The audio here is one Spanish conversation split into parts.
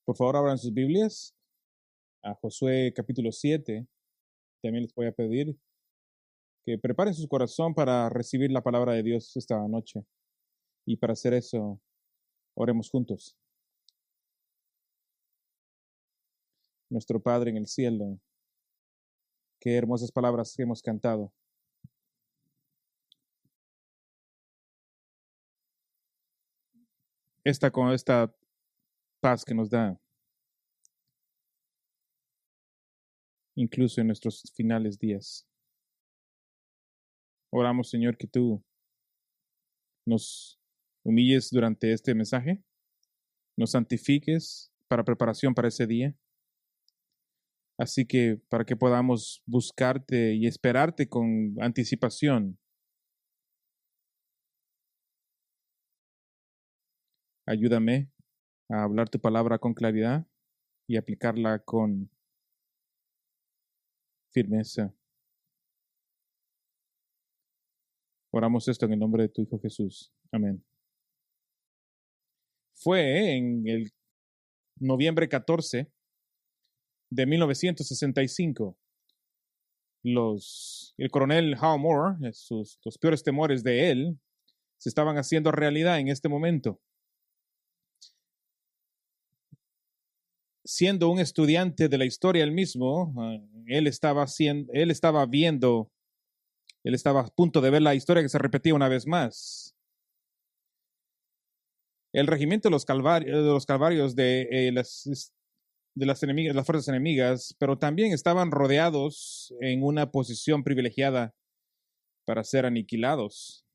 Por favor, abran sus Biblias a Josué capítulo 7. También les voy a pedir que preparen su corazón para recibir la palabra de Dios esta noche. Y para hacer eso, oremos juntos. Nuestro Padre en el cielo, qué hermosas palabras que hemos cantado. Con esta paz que nos da, incluso en nuestros finales días. Oramos, Señor, que tú nos humilles durante este mensaje, nos santifiques para preparación para ese día. Así que para que podamos buscarte y esperarte con anticipación. Ayúdame a hablar tu palabra con claridad y aplicarla con firmeza. Oramos esto en el nombre de tu Hijo Jesús. Amén. Fue en el noviembre 14 de 1965. El coronel Hal Moore, los peores temores de él, se estaban haciendo realidad en este momento. Siendo un estudiante de la historia él mismo, él estaba a punto de ver la historia que se repetía una vez más. El regimiento de los Calvarios de las fuerzas enemigas, pero también estaban rodeados en una posición privilegiada para ser aniquilados.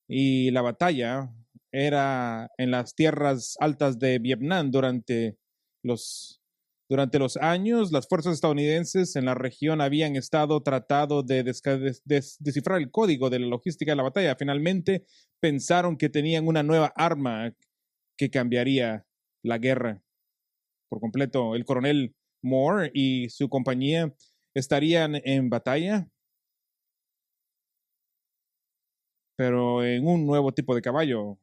Y la batalla era en las tierras altas de Vietnam durante los años. Las fuerzas estadounidenses en la región habían estado tratando de descifrar el código de la logística de la batalla. Finalmente pensaron que tenían una nueva arma que cambiaría la guerra por completo. El coronel Moore y su compañía estarían en batalla, pero en un nuevo tipo de caballo.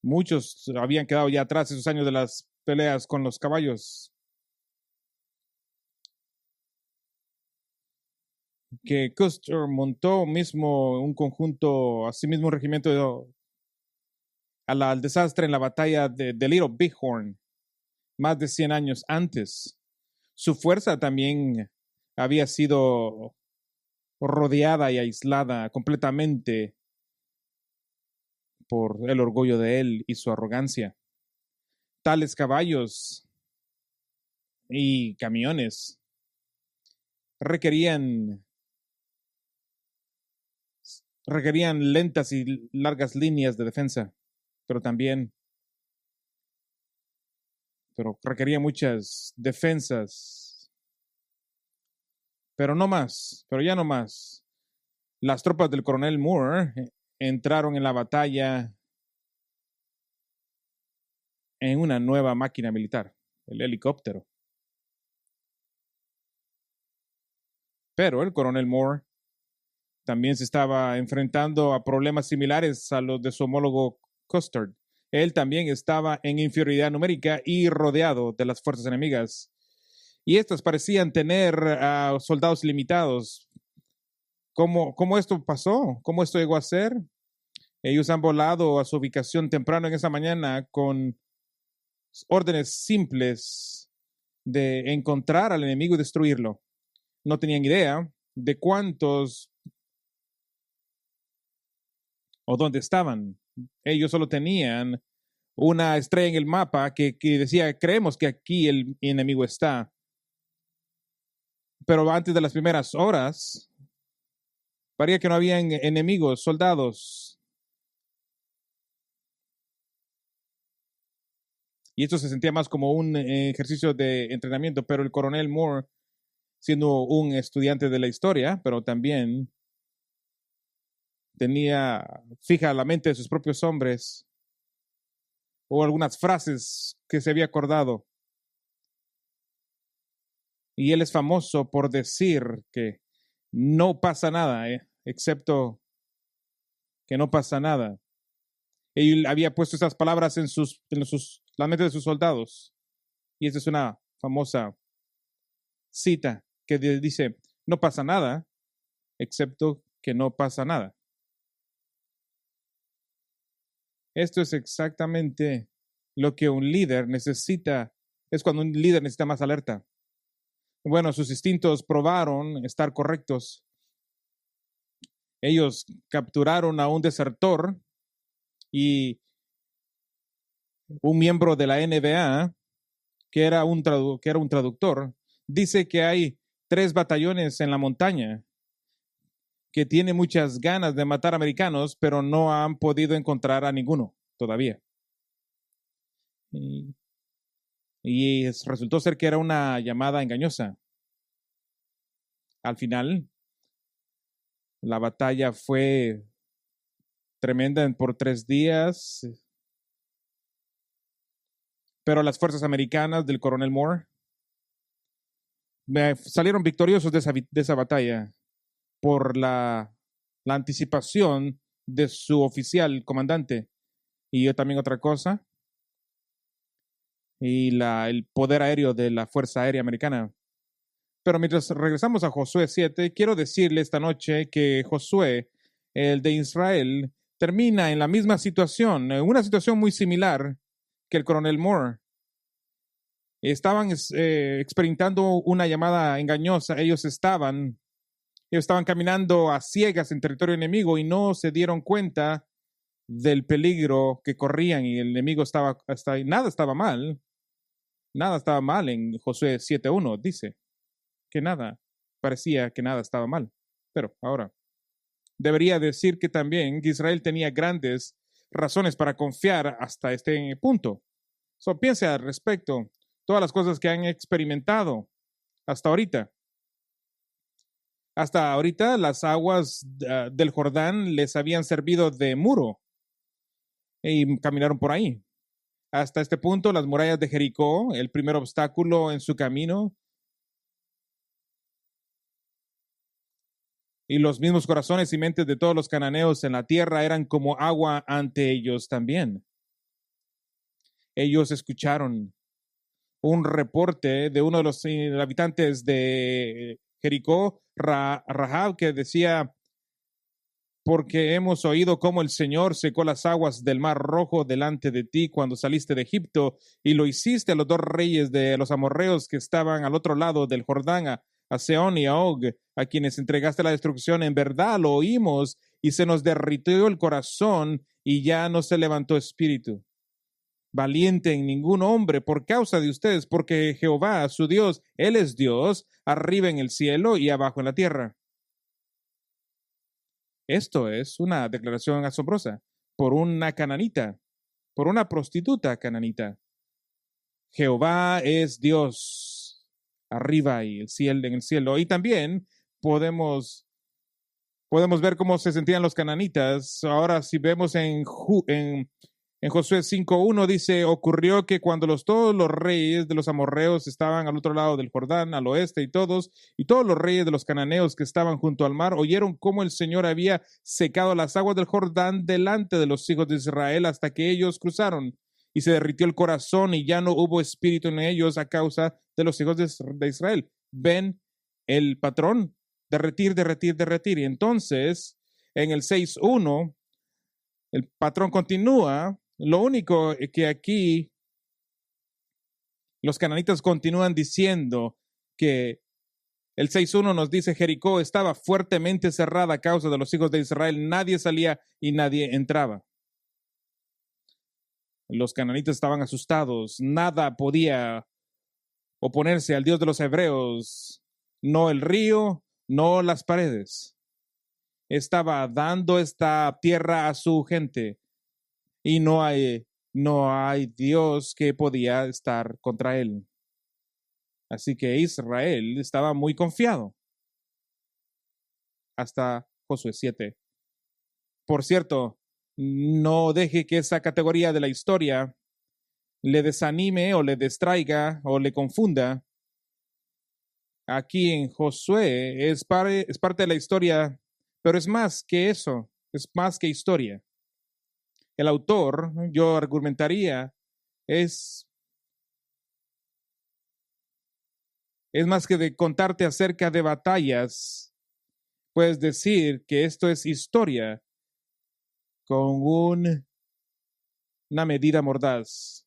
Muchos habían quedado ya atrás esos años de las peleas con los caballos. Que Custer montó mismo un regimiento al desastre en la batalla de Little Bighorn, más de 100 años antes. Su fuerza también había sido rodeada y aislada completamente por el orgullo de él y su arrogancia. Tales caballos y camiones requerían lentas y largas líneas de defensa, pero requerían muchas defensas, pero ya no más. Las tropas del coronel Moore entraron en la batalla en una nueva máquina militar, el helicóptero. Pero el coronel Moore también se estaba enfrentando a problemas similares a los de su homólogo Custer. Él también estaba en inferioridad numérica y rodeado de las fuerzas enemigas. Y estas parecían tener soldados limitados. ¿Cómo esto pasó? ¿Cómo esto llegó a ser? Ellos han volado a su ubicación temprano en esa mañana con órdenes simples de encontrar al enemigo y destruirlo. No tenían idea de cuántos o dónde estaban. Ellos solo tenían una estrella en el mapa que decía, creemos que aquí el enemigo está. Pero antes de las primeras horas, parecía que no habían enemigos, soldados. Y esto se sentía más como un ejercicio de entrenamiento, pero el coronel Moore, siendo un estudiante de la historia, pero también tenía fija la mente de sus propios hombres o algunas frases que se había acordado. Y él es famoso por decir que no pasa nada, excepto que no pasa nada. Él había puesto esas palabras en la mente de sus soldados. Y esa es una famosa cita que dice, no pasa nada, excepto que no pasa nada. Esto es exactamente lo que un líder necesita, es cuando un líder necesita más alerta. Bueno, sus instintos probaron estar correctos. Ellos capturaron a un desertor y un miembro de la NBA, que era un traductor, dice que hay 3 batallones en la montaña que tienen muchas ganas de matar americanos, pero no han podido encontrar a ninguno todavía. Y resultó ser que era una llamada engañosa. Al final, la batalla fue tremenda por 3 días, pero las fuerzas americanas del coronel Moore salieron victoriosos de esa batalla por la anticipación de su oficial comandante. Y yo también otra cosa, y el poder aéreo de la Fuerza Aérea Americana. Pero mientras regresamos a Josué 7, quiero decirle esta noche que Josué, el de Israel, termina en la misma situación, en una situación muy similar que el coronel Moore. Estaban experimentando una llamada engañosa. Ellos estaban caminando a ciegas en territorio enemigo y no se dieron cuenta del peligro que corrían, y el enemigo nada estaba mal. Nada estaba mal en Josué 7:1, dice que parecía que nada estaba mal. Pero ahora, debería decir que también Israel tenía grandes razones para confiar hasta este punto. Piense al respecto, todas las cosas que han experimentado hasta ahorita. Hasta ahorita las aguas del Jordán les habían servido de muro y caminaron por ahí. Hasta este punto, las murallas de Jericó, el primer obstáculo en su camino, y los mismos corazones y mentes de todos los cananeos en la tierra eran como agua ante ellos también. Ellos escucharon un reporte de uno de los habitantes de Jericó, Rahab, que decía: porque hemos oído cómo el Señor secó las aguas del Mar Rojo delante de ti cuando saliste de Egipto, y lo hiciste a los 2 reyes de los amorreos que estaban al otro lado del Jordán, a Sehón y a Og, a quienes entregaste la destrucción. En verdad lo oímos y se nos derritió el corazón y ya no se levantó espíritu valiente en ningún hombre por causa de ustedes, porque Jehová, su Dios, Él es Dios, arriba en el cielo y abajo en la tierra. Esto es una declaración asombrosa por una cananita, por una prostituta cananita. Jehová es Dios arriba y en el cielo. Y también podemos ver cómo se sentían los cananitas. Ahora, si vemos en Josué 5:1, dice: ocurrió que cuando todos los reyes de los amorreos estaban al otro lado del Jordán, al oeste, y todos los reyes de los cananeos que estaban junto al mar, oyeron cómo el Señor había secado las aguas del Jordán delante de los hijos de Israel hasta que ellos cruzaron. Y se derritió el corazón y ya no hubo espíritu en ellos a causa de los hijos de Israel. Ven el patrón, derretir. Y entonces, en el 6:1, el patrón continúa. Lo único que aquí los cananitas continúan diciendo que el 6:1 nos dice: Jericó estaba fuertemente cerrada a causa de los hijos de Israel. Nadie salía y nadie entraba. Los cananitas estaban asustados. Nada podía oponerse al Dios de los hebreos. No el río, no las paredes. Estaba dando esta tierra a su gente. Y no hay Dios que podía estar contra él. Así que Israel estaba muy confiado hasta Josué 7. Por cierto, no deje que esa categoría de la historia le desanime o le distraiga o le confunda. Aquí en Josué es parte de la historia, pero es más que eso, es más que historia. El autor, yo argumentaría, es más que de contarte acerca de batallas. Puedes decir que esto es historia con una medida mordaz.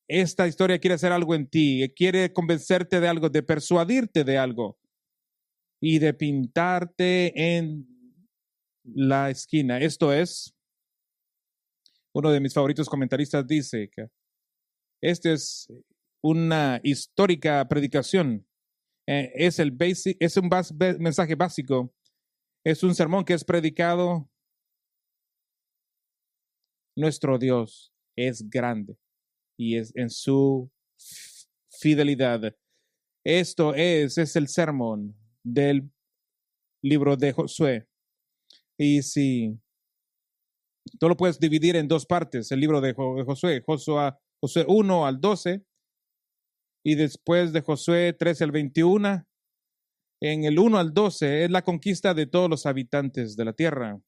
Esta historia quiere hacer algo en ti, quiere convencerte de algo, de persuadirte de algo y de pintarte en la esquina. Esto es, uno de mis favoritos comentaristas dice que este es una histórica predicación. Es un mensaje básico. Es un sermón que es predicado. Nuestro Dios es grande y es en su fidelidad. Esto es el sermón del libro de Josué. Y si tú lo puedes dividir en dos partes, el libro de Josué 1 al 12 y después de Josué 13 al 21. En el 1 al 12 es la conquista de todos los habitantes de la tierra.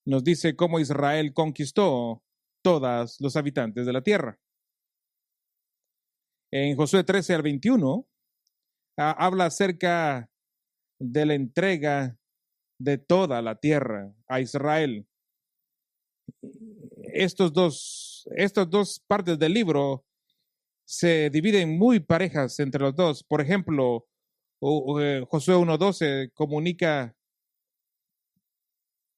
Nos dice cómo Israel conquistó todos los habitantes de la tierra. En Josué 13 al 21 habla acerca de la entrega de toda la tierra a Israel. Estas dos partes del libro se dividen muy parejas entre los dos. Por ejemplo, Josué 1:12 comunica,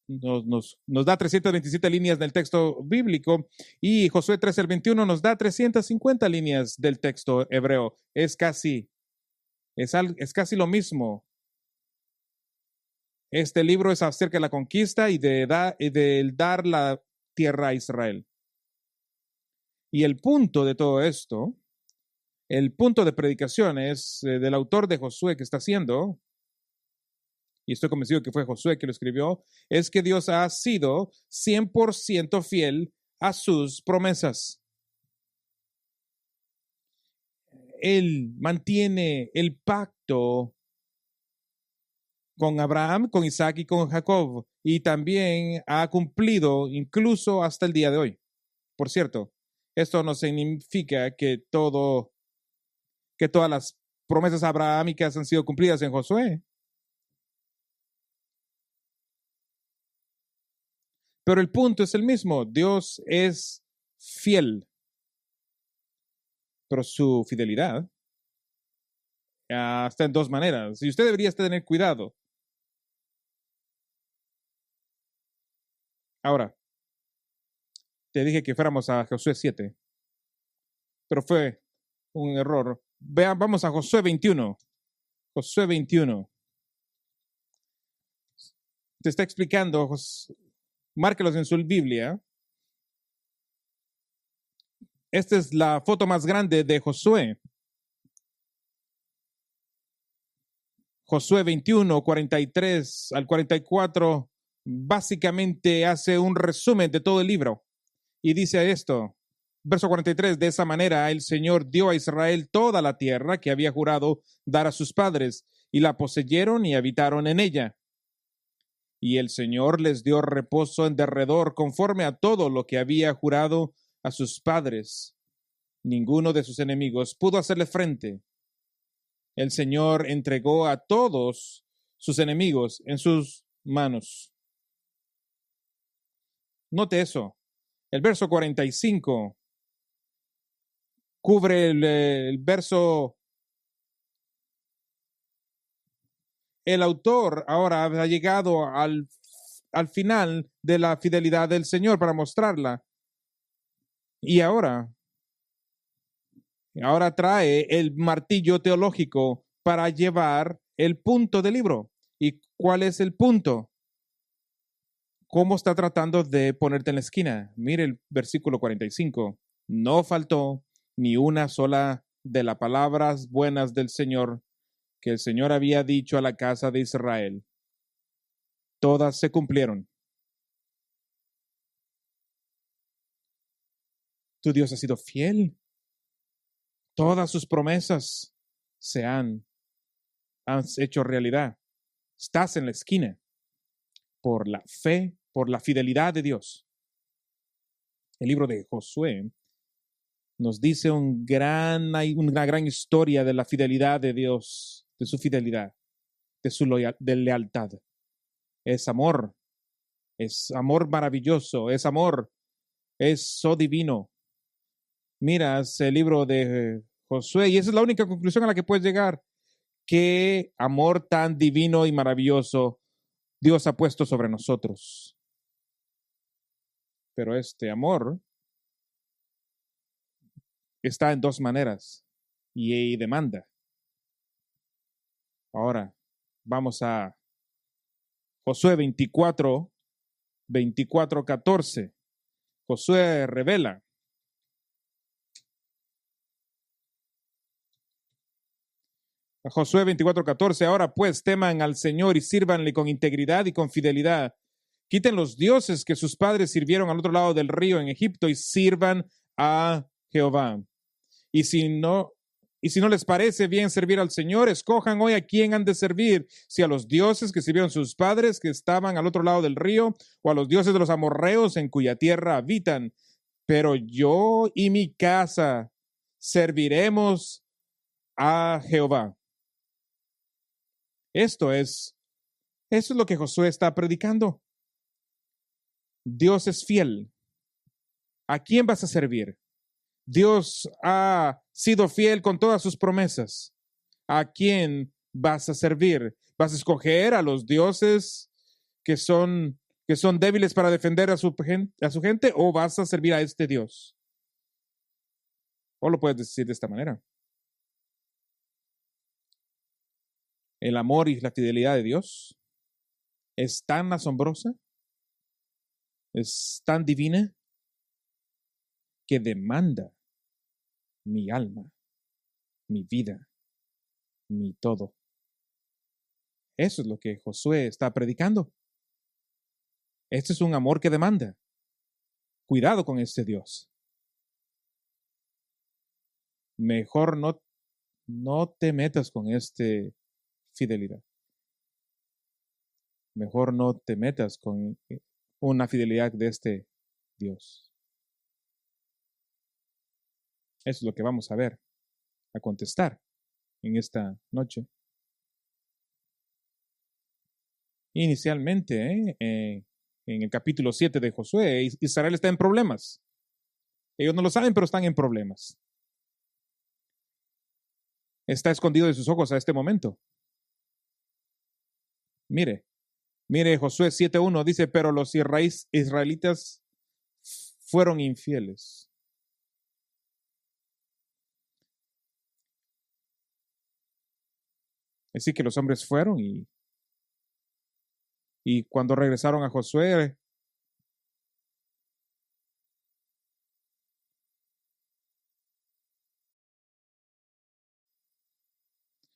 nos da 327 líneas del texto bíblico y Josué 13 al 21 nos da 350 líneas del texto hebreo. Es casi lo mismo. Este libro es acerca de la conquista y de dar la tierra a Israel. Y el punto de todo esto, el punto de predicación es del autor de Josué que está haciendo, y estoy convencido que fue Josué que lo escribió, es que Dios ha sido 100% fiel a sus promesas. Él mantiene el pacto con Abraham, con Isaac y con Jacob, y también ha cumplido incluso hasta el día de hoy. Por cierto, esto no significa que todas las promesas abrahámicas han sido cumplidas en Josué. Pero el punto es el mismo. Dios es fiel. Pero su fidelidad está en dos maneras. Y usted debería tener cuidado. Ahora, te dije que fuéramos a Josué 7. Pero fue un error. Vamos a Josué 21. Josué 21. Te está explicando, márquelos en su Biblia. Esta es la foto más grande de Josué. Josué 21, 43 al 44, básicamente hace un resumen de todo el libro. Y dice esto, verso 43, de esa manera el Señor dio a Israel toda la tierra que había jurado dar a sus padres, y la poseyeron y habitaron en ella. Y el Señor les dio reposo en derredor conforme a todo lo que había jurado a sus padres. Ninguno de sus enemigos pudo hacerle frente. El Señor entregó a todos sus enemigos en sus manos. Note eso. El verso 45 cubre el verso. El autor ahora ha llegado al final de la fidelidad del Señor para mostrarla. Y ahora trae el martillo teológico para llevar el punto del libro. ¿Y cuál es el punto? ¿Cómo está tratando de ponerte en la esquina? Mire el versículo 45. No faltó ni una sola de las palabras buenas del Señor que el Señor había dicho a la casa de Israel. Todas se cumplieron. Tu Dios ha sido fiel. Todas sus promesas se han hecho realidad. Estás en la esquina por la fe, por la fidelidad de Dios. El libro de Josué nos dice una gran historia de la fidelidad de Dios, de su fidelidad, de lealtad. Es amor maravilloso, es amor, es so divino. Miras el libro de Josué y esa es la única conclusión a la que puedes llegar. Qué amor tan divino y maravilloso Dios ha puesto sobre nosotros. Pero este amor está en dos maneras y demanda. Ahora vamos a Josué 14. Josué revela. A Josué 14. Ahora pues teman al Señor y sírvanle con integridad y con fidelidad. Quiten los dioses que sus padres sirvieron al otro lado del río en Egipto y sirvan a Jehová. Y si no les parece bien servir al Señor, escojan hoy a quién han de servir, si a los dioses que sirvieron sus padres que estaban al otro lado del río, o a los dioses de los amorreos en cuya tierra habitan. Pero yo y mi casa serviremos a Jehová. Eso es lo que Josué está predicando. Dios es fiel. ¿A quién vas a servir? Dios ha sido fiel con todas sus promesas. ¿A quién vas a servir? ¿Vas a escoger a los dioses que son débiles para defender a su gente o vas a servir a este Dios? O lo puedes decir de esta manera. El amor y la fidelidad de Dios es tan asombrosa, es tan divina, que demanda mi alma, mi vida, mi todo. Eso es lo que Josué está predicando. Este es un amor que demanda. Cuidado con este Dios. Mejor no te metas con este fidelidad. Mejor no te metas con una fidelidad de este Dios. Eso es lo que vamos a ver, a contestar en esta noche. Inicialmente, en el capítulo 7 de Josué, Israel está en problemas. Ellos no lo saben, pero están en problemas. Está escondido de sus ojos a este momento. Mire Josué 7:1 dice, pero los israelitas fueron infieles. Así que los hombres fueron y cuando regresaron a Josué,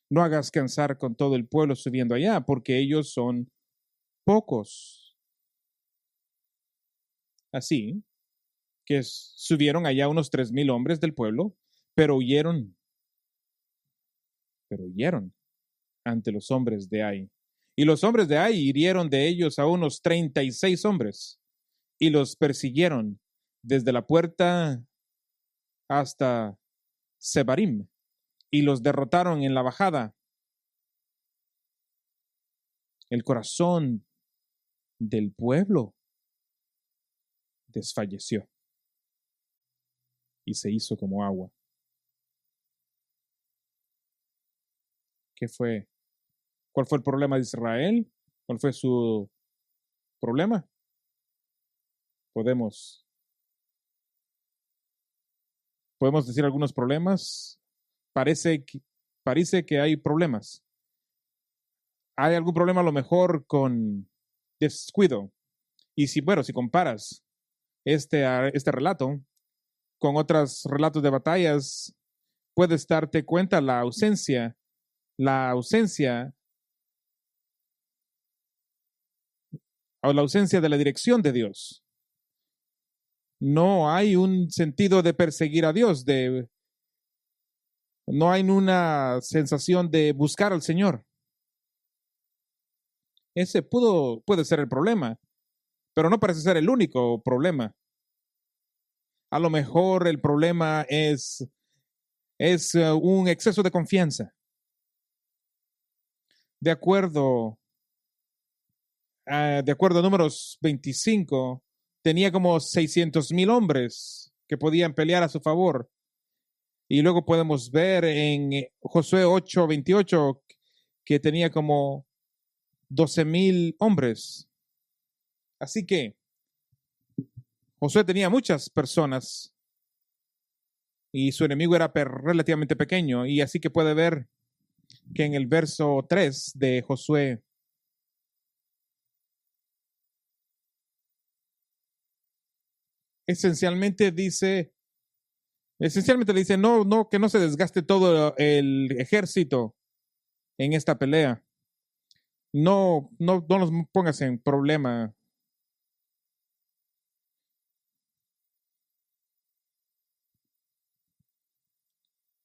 no hagas cansar con todo el pueblo subiendo allá, porque ellos son pocos. Así que subieron allá unos 3,000 hombres del pueblo, pero huyeron ante los hombres de Ai. Y los hombres de Ai hirieron de ellos a unos 36 hombres y los persiguieron desde la puerta hasta Sebarim y los derrotaron en la bajada. El corazón del pueblo desfalleció y se hizo como agua. ¿Qué fue? ¿Cuál fue el problema de Israel? ¿Cuál fue su problema? Podemos decir algunos problemas. Parece que hay problemas. Hay algún problema a lo mejor con descuido. Y si comparas este relato con otros relatos de batallas, puedes darte cuenta la ausencia de la dirección de Dios. No hay un sentido de perseguir a Dios, no hay una sensación de buscar al Señor. Ese puede ser el problema, pero no parece ser el único problema. A lo mejor el problema es un exceso de confianza. De acuerdo a Números 25, tenía como 600,000 hombres que podían pelear a su favor. Y luego podemos ver en Josué 8:28 que tenía como 12,000 hombres. Así que Josué tenía muchas personas y su enemigo era relativamente pequeño. Y así que puede ver que en el verso 3 de Josué esencialmente le dice, no, que no se desgaste todo el ejército en esta pelea. No nos pongas en problema.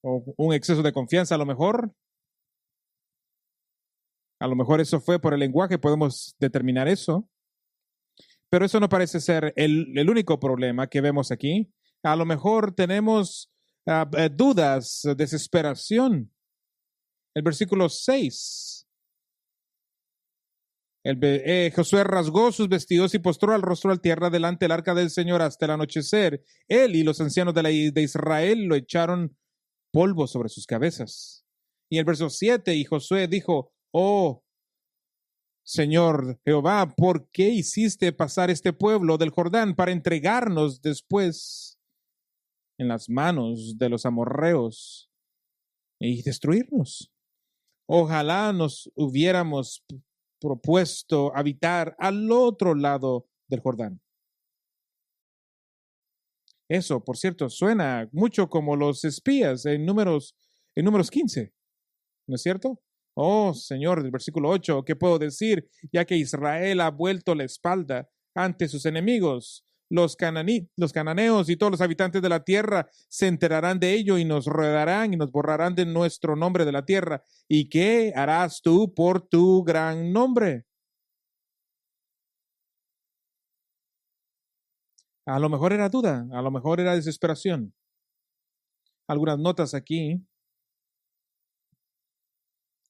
O un exceso de confianza, a lo mejor. A lo mejor eso fue por el lenguaje, podemos determinar eso. Pero eso no parece ser el único problema que vemos aquí. A lo mejor tenemos dudas, desesperación. El versículo 6. Josué rasgó sus vestidos y postró el rostro al tierra delante del arca del Señor hasta el anochecer. Él y los ancianos de Israel lo echaron polvo sobre sus cabezas. Y el verso 7, y Josué dijo, oh Señor Jehová, ¿por qué hiciste pasar este pueblo del Jordán para entregarnos después en las manos de los amorreos y destruirnos? Ojalá nos hubiéramos propuesto habitar al otro lado del Jordán. Eso, por cierto, suena mucho como los espías en Números 15, ¿no es cierto? Oh, Señor, del versículo 8, ¿qué puedo decir? Ya que Israel ha vuelto la espalda ante sus enemigos. Los cananeos y todos los habitantes de la tierra se enterarán de ello y nos rodearán y nos borrarán de nuestro nombre de la tierra. ¿Y qué harás tú por tu gran nombre? A lo mejor era duda, a lo mejor era desesperación. Algunas notas aquí.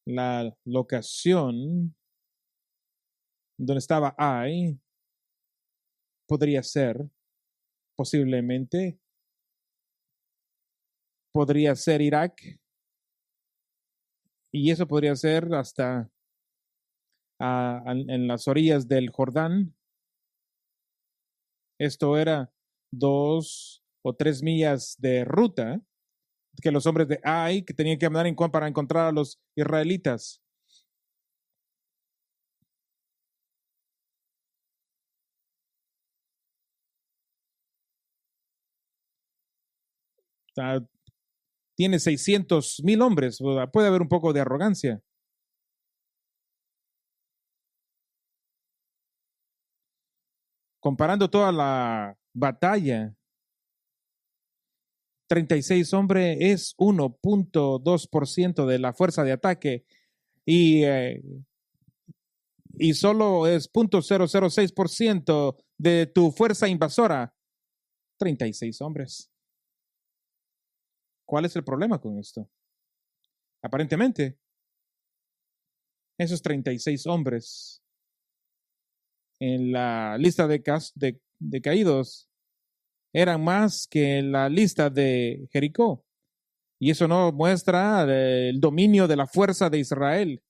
La locación donde estaba Ai podría ser, posiblemente, podría ser Irak, y eso podría ser hasta en las orillas del Jordán. Esto era 2 o 3 millas de ruta que los hombres de Ai que tenían que andar para encontrar a los israelitas. Tiene 600,000 hombres, puede haber un poco de arrogancia. Comparando toda la batalla, 36 hombres es 1.2% de la fuerza de ataque y solo es 0.006% de tu fuerza invasora. 36 hombres. ¿Cuál es el problema con esto? Aparentemente, esos 36 hombres en la lista de caídos eran más que en la lista de Jericó. Y eso no muestra el dominio de la fuerza de Israel.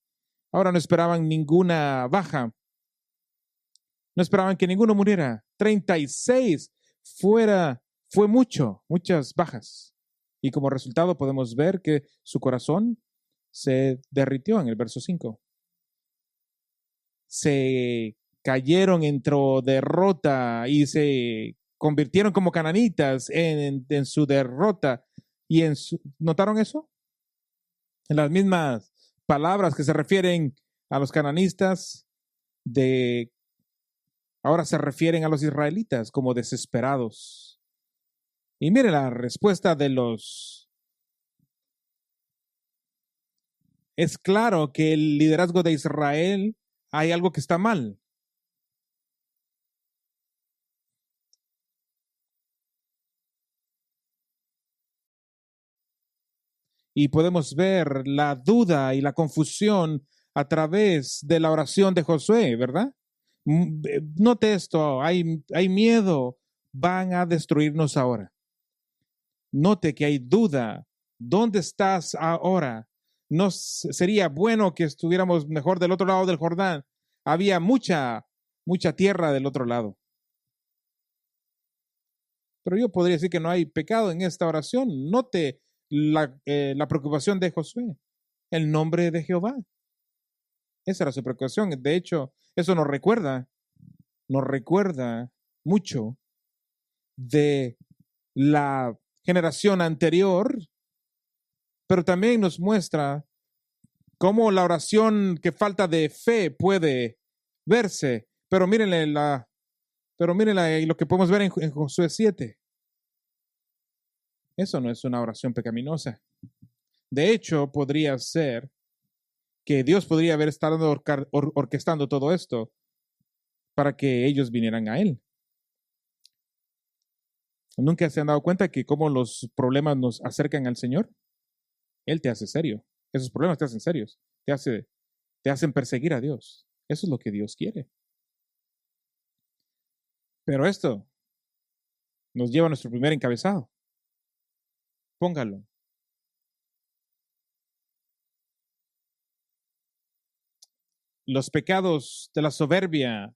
Ahora no esperaban ninguna baja. No esperaban que ninguno muriera. 36 fue muchas bajas. Y como resultado podemos ver que su corazón se derritió en el verso 5. Se cayeron en derrota y se convirtieron como cananitas en su derrota. Y ¿notaron eso? En las mismas palabras que se refieren a los cananistas, ahora se refieren a los israelitas como desesperados. Y mire la respuesta de Es claro que el liderazgo de Israel hay algo que está mal. Y podemos ver la duda y la confusión a través de la oración de Josué, ¿verdad? Note esto, hay miedo, van a destruirnos ahora. Note que hay duda. ¿Dónde estás ahora? No sería bueno que estuviéramos mejor del otro lado del Jordán. Había mucha tierra del otro lado. Pero yo podría decir que no hay pecado en esta oración. Note la preocupación de Josué. El nombre de Jehová. Esa era su preocupación. De hecho, eso nos recuerda mucho de la generación anterior, pero también nos muestra cómo la oración que falta de fe puede verse. Pero mírenle lo que podemos ver en Josué 7. Eso no es una oración pecaminosa. De hecho, podría ser que Dios podría haber estado orquestando todo esto para que ellos vinieran a Él. ¿Nunca se han dado cuenta que cómo los problemas nos acercan al Señor? Él te hace serio. Esos problemas te hacen serios. Te hacen perseguir a Dios. Eso es lo que Dios quiere. Pero esto nos lleva a nuestro primer encabezado. Póngalo. Los pecados de la soberbia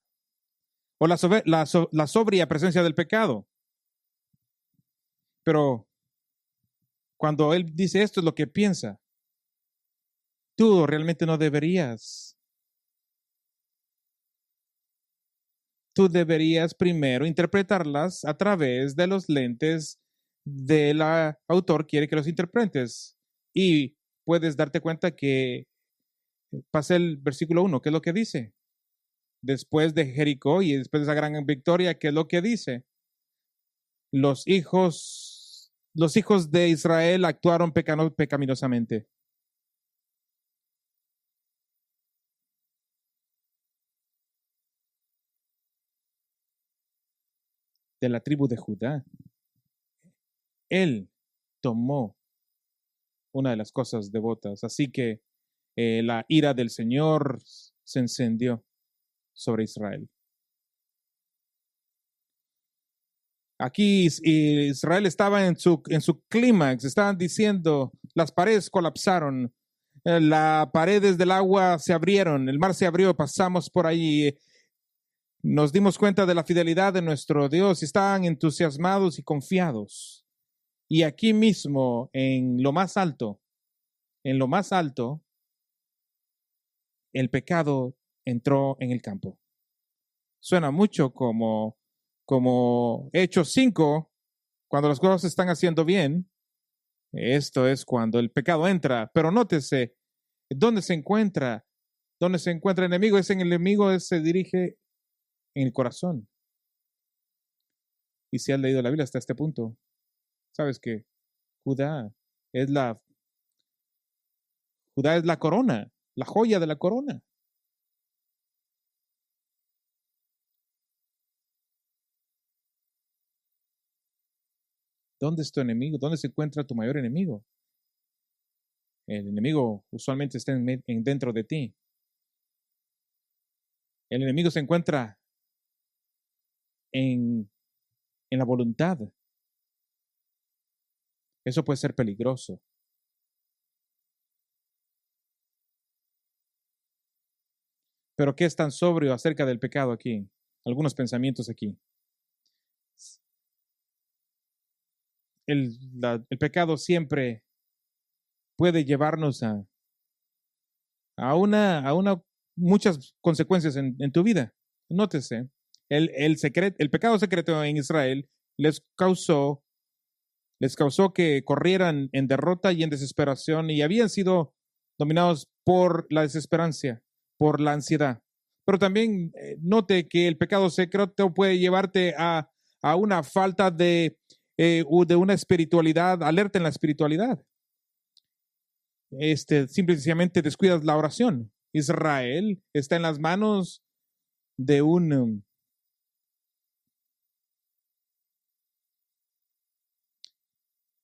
o la sobria presencia del pecado. Pero cuando él dice esto es lo que piensa. Tú realmente no deberías. Tú deberías primero interpretarlas a través de los lentes del autor quiere que los interpretes. Y puedes darte cuenta que pasa el versículo 1, ¿qué es lo que dice? Después de Jericó y después de esa gran victoria, ¿qué es lo que dice? Los hijos de Israel actuaron pecaminosamente. De la tribu de Judá. Él tomó una de las cosas devotas, así que la ira del Señor se encendió sobre Israel. Aquí Israel estaba en su clímax, estaban diciendo, las paredes colapsaron, las paredes del agua se abrieron, el mar se abrió, pasamos por ahí, nos dimos cuenta de la fidelidad de nuestro Dios, estaban entusiasmados y confiados. Y aquí mismo, en lo más alto, el pecado entró en el campo. Suena mucho como Hechos 5, cuando las cosas se están haciendo bien. Esto es cuando el pecado entra. Pero nótese, ¿dónde se encuentra? ¿Dónde se encuentra el enemigo? El enemigo se dirige en el corazón. Y si has leído la Biblia hasta este punto, sabes que Judá es la corona, la joya de la corona. ¿Dónde es tu enemigo? ¿Dónde se encuentra tu mayor enemigo? El enemigo usualmente está dentro de ti. El enemigo se encuentra en la voluntad. Eso puede ser peligroso. Pero ¿qué es tan sobrio acerca del pecado aquí? Algunos pensamientos aquí. El pecado siempre puede llevarnos a muchas consecuencias en tu vida. Nótese, el pecado secreto en Israel les causó que corrieran en derrota y en desesperación y habían sido dominados por la desesperanza, por la ansiedad. Pero también note que el pecado secreto puede llevarte a una falta de una espiritualidad, alerta en la espiritualidad. Simple y sencillamente descuidas la oración. Israel está en las manos de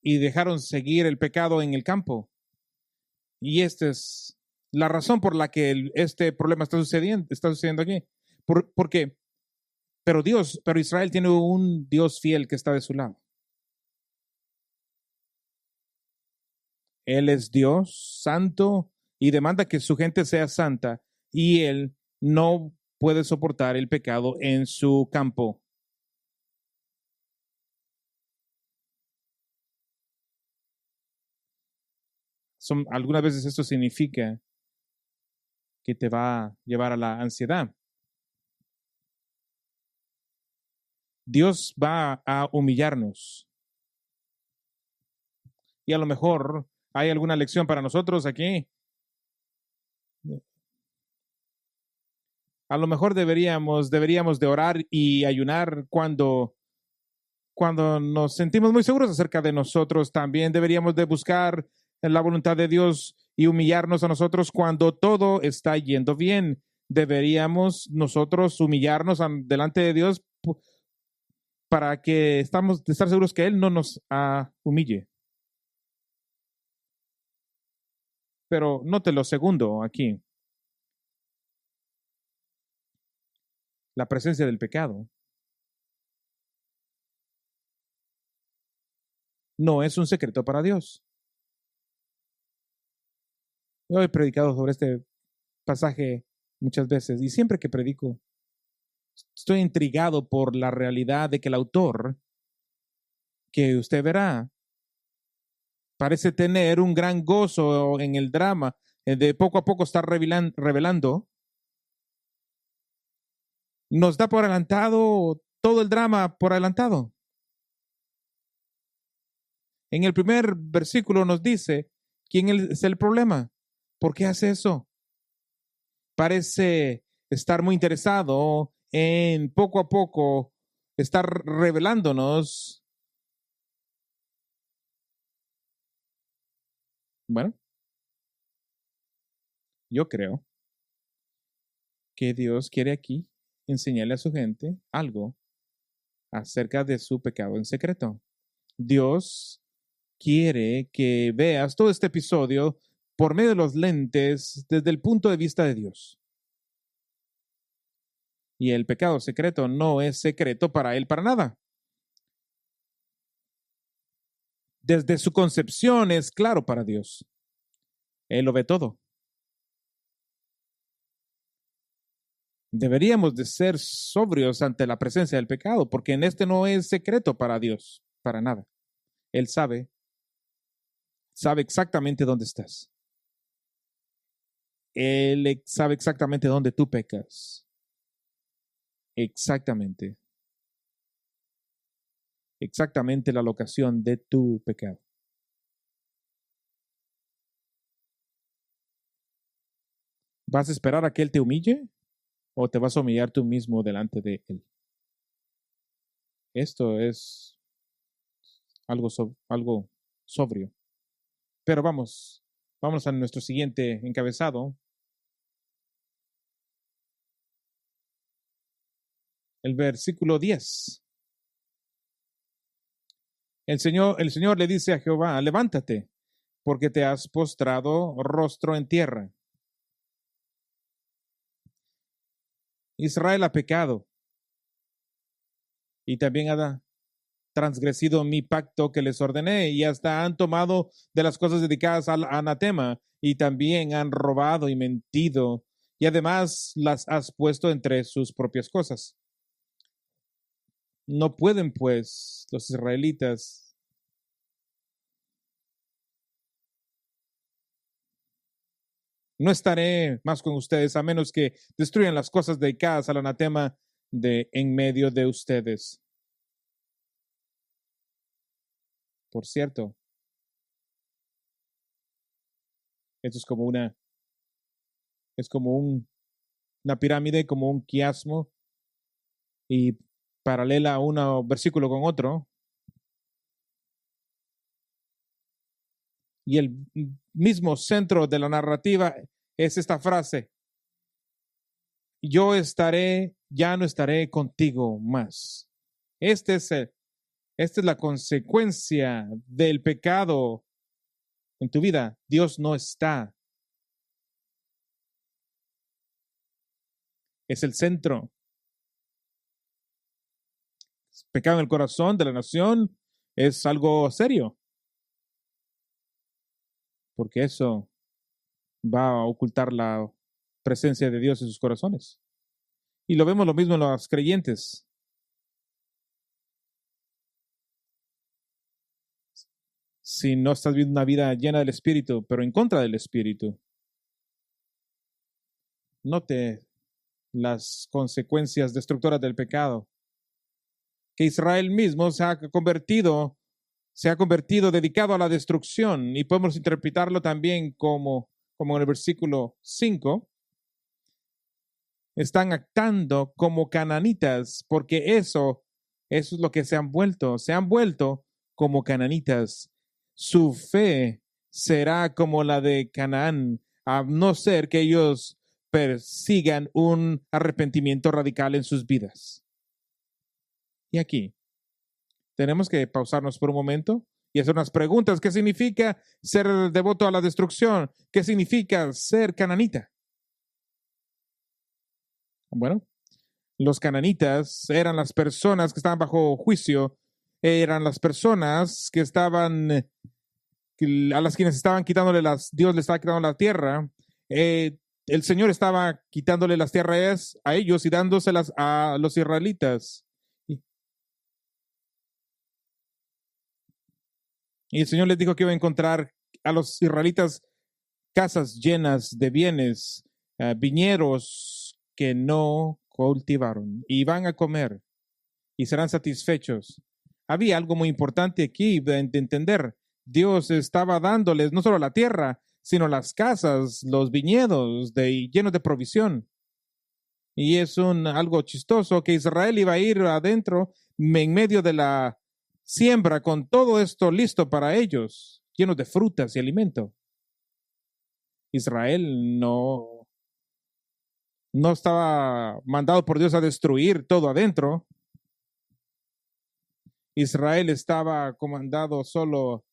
y dejaron seguir el pecado en el campo. Y esta es la razón por la que este problema está sucediendo aquí. Porque, pero Israel tiene un Dios fiel que está de su lado. Él es Dios santo y demanda que su gente sea santa, y él no puede soportar el pecado en su campo. Algunas veces esto significa que te va a llevar a la ansiedad. Dios va a humillarnos. Y a lo mejor hay alguna lección para nosotros aquí. A lo mejor deberíamos de orar y ayunar cuando nos sentimos muy seguros acerca de nosotros. También deberíamos de buscar la voluntad de Dios y humillarnos a nosotros cuando todo está yendo bien. Deberíamos nosotros humillarnos delante de Dios para que estar seguros que Él no nos humille. Pero note lo segundo aquí. La presencia del pecado no es un secreto para Dios. Yo he predicado sobre este pasaje muchas veces y siempre que predico estoy intrigado por la realidad de que el autor, que usted verá, parece tener un gran gozo en el drama, de poco a poco estar revelando. Nos da por adelantado todo el drama por adelantado. En el primer versículo nos dice quién es el problema. ¿Por qué hace eso? Parece estar muy interesado en poco a poco estar revelándonos. Bueno, yo creo que Dios quiere aquí enseñarle a su gente algo acerca de su pecado en secreto. Dios quiere que veas todo este episodio por medio de los lentes desde el punto de vista de Dios. Y el pecado secreto no es secreto para Él para nada. Desde su concepción es claro para Dios. Él lo ve todo. Deberíamos de ser sobrios ante la presencia del pecado, porque en este no es secreto para Dios, para nada. Él sabe exactamente dónde estás. Él sabe exactamente dónde tú pecas. Exactamente la locación de tu pecado. ¿Vas a esperar a que Él te humille o te vas a humillar tú mismo delante de Él? Esto es algo sobrio. Pero vamos a nuestro siguiente encabezado. El versículo 10. El Señor le dice a Jehová: levántate, porque te has postrado rostro en tierra. Israel ha pecado y también ha transgresido mi pacto que les ordené, y hasta han tomado de las cosas dedicadas al anatema, y también han robado y mentido, y además las has puesto entre sus propias cosas. No pueden, pues, los israelitas no estaré más con ustedes a menos que destruyan las cosas dedicadas al anatema en medio de ustedes. Por cierto, esto es como una pirámide, como un quiasmo, y paralela a un versículo con otro. Y el mismo centro de la narrativa es esta frase: yo ya no estaré contigo más. Esta es la consecuencia del pecado en tu vida, Dios no está. Es el centro. Pecado en el corazón de la nación es algo serio, porque eso va a ocultar la presencia de Dios en sus corazones. Y lo vemos lo mismo en los creyentes. Si no estás viviendo una vida llena del Espíritu, pero en contra del Espíritu, note las consecuencias destructoras del pecado. Que Israel mismo se ha convertido dedicado a la destrucción, y podemos interpretarlo también como en el versículo 5, están actuando como cananitas, porque eso es lo que se han vuelto como cananitas. Su fe será como la de Canaán, a no ser que ellos persigan un arrepentimiento radical en sus vidas. Y aquí tenemos que pausarnos por un momento y hacer unas preguntas. ¿Qué significa ser devoto a la destrucción? ¿Qué significa ser cananita? Bueno, los cananitas eran las personas que estaban bajo juicio, eran las personas que estaban, a las quienes estaban quitándole Dios le estaba quitando la tierra. El Señor estaba quitándole las tierras a ellos y dándoselas a los israelitas. Y el Señor les dijo que iba a encontrar a los israelitas casas llenas de bienes, viñedos que no cultivaron, y van a comer y serán satisfechos. Había algo muy importante aquí de entender. Dios estaba dándoles no solo la tierra, sino las casas, los viñedos llenos de provisión. Y es algo chistoso que Israel iba a ir adentro en medio de la siembra con todo esto listo para ellos, llenos de frutas y alimento. Israel no estaba mandado por Dios a destruir todo adentro. Israel estaba comandado solo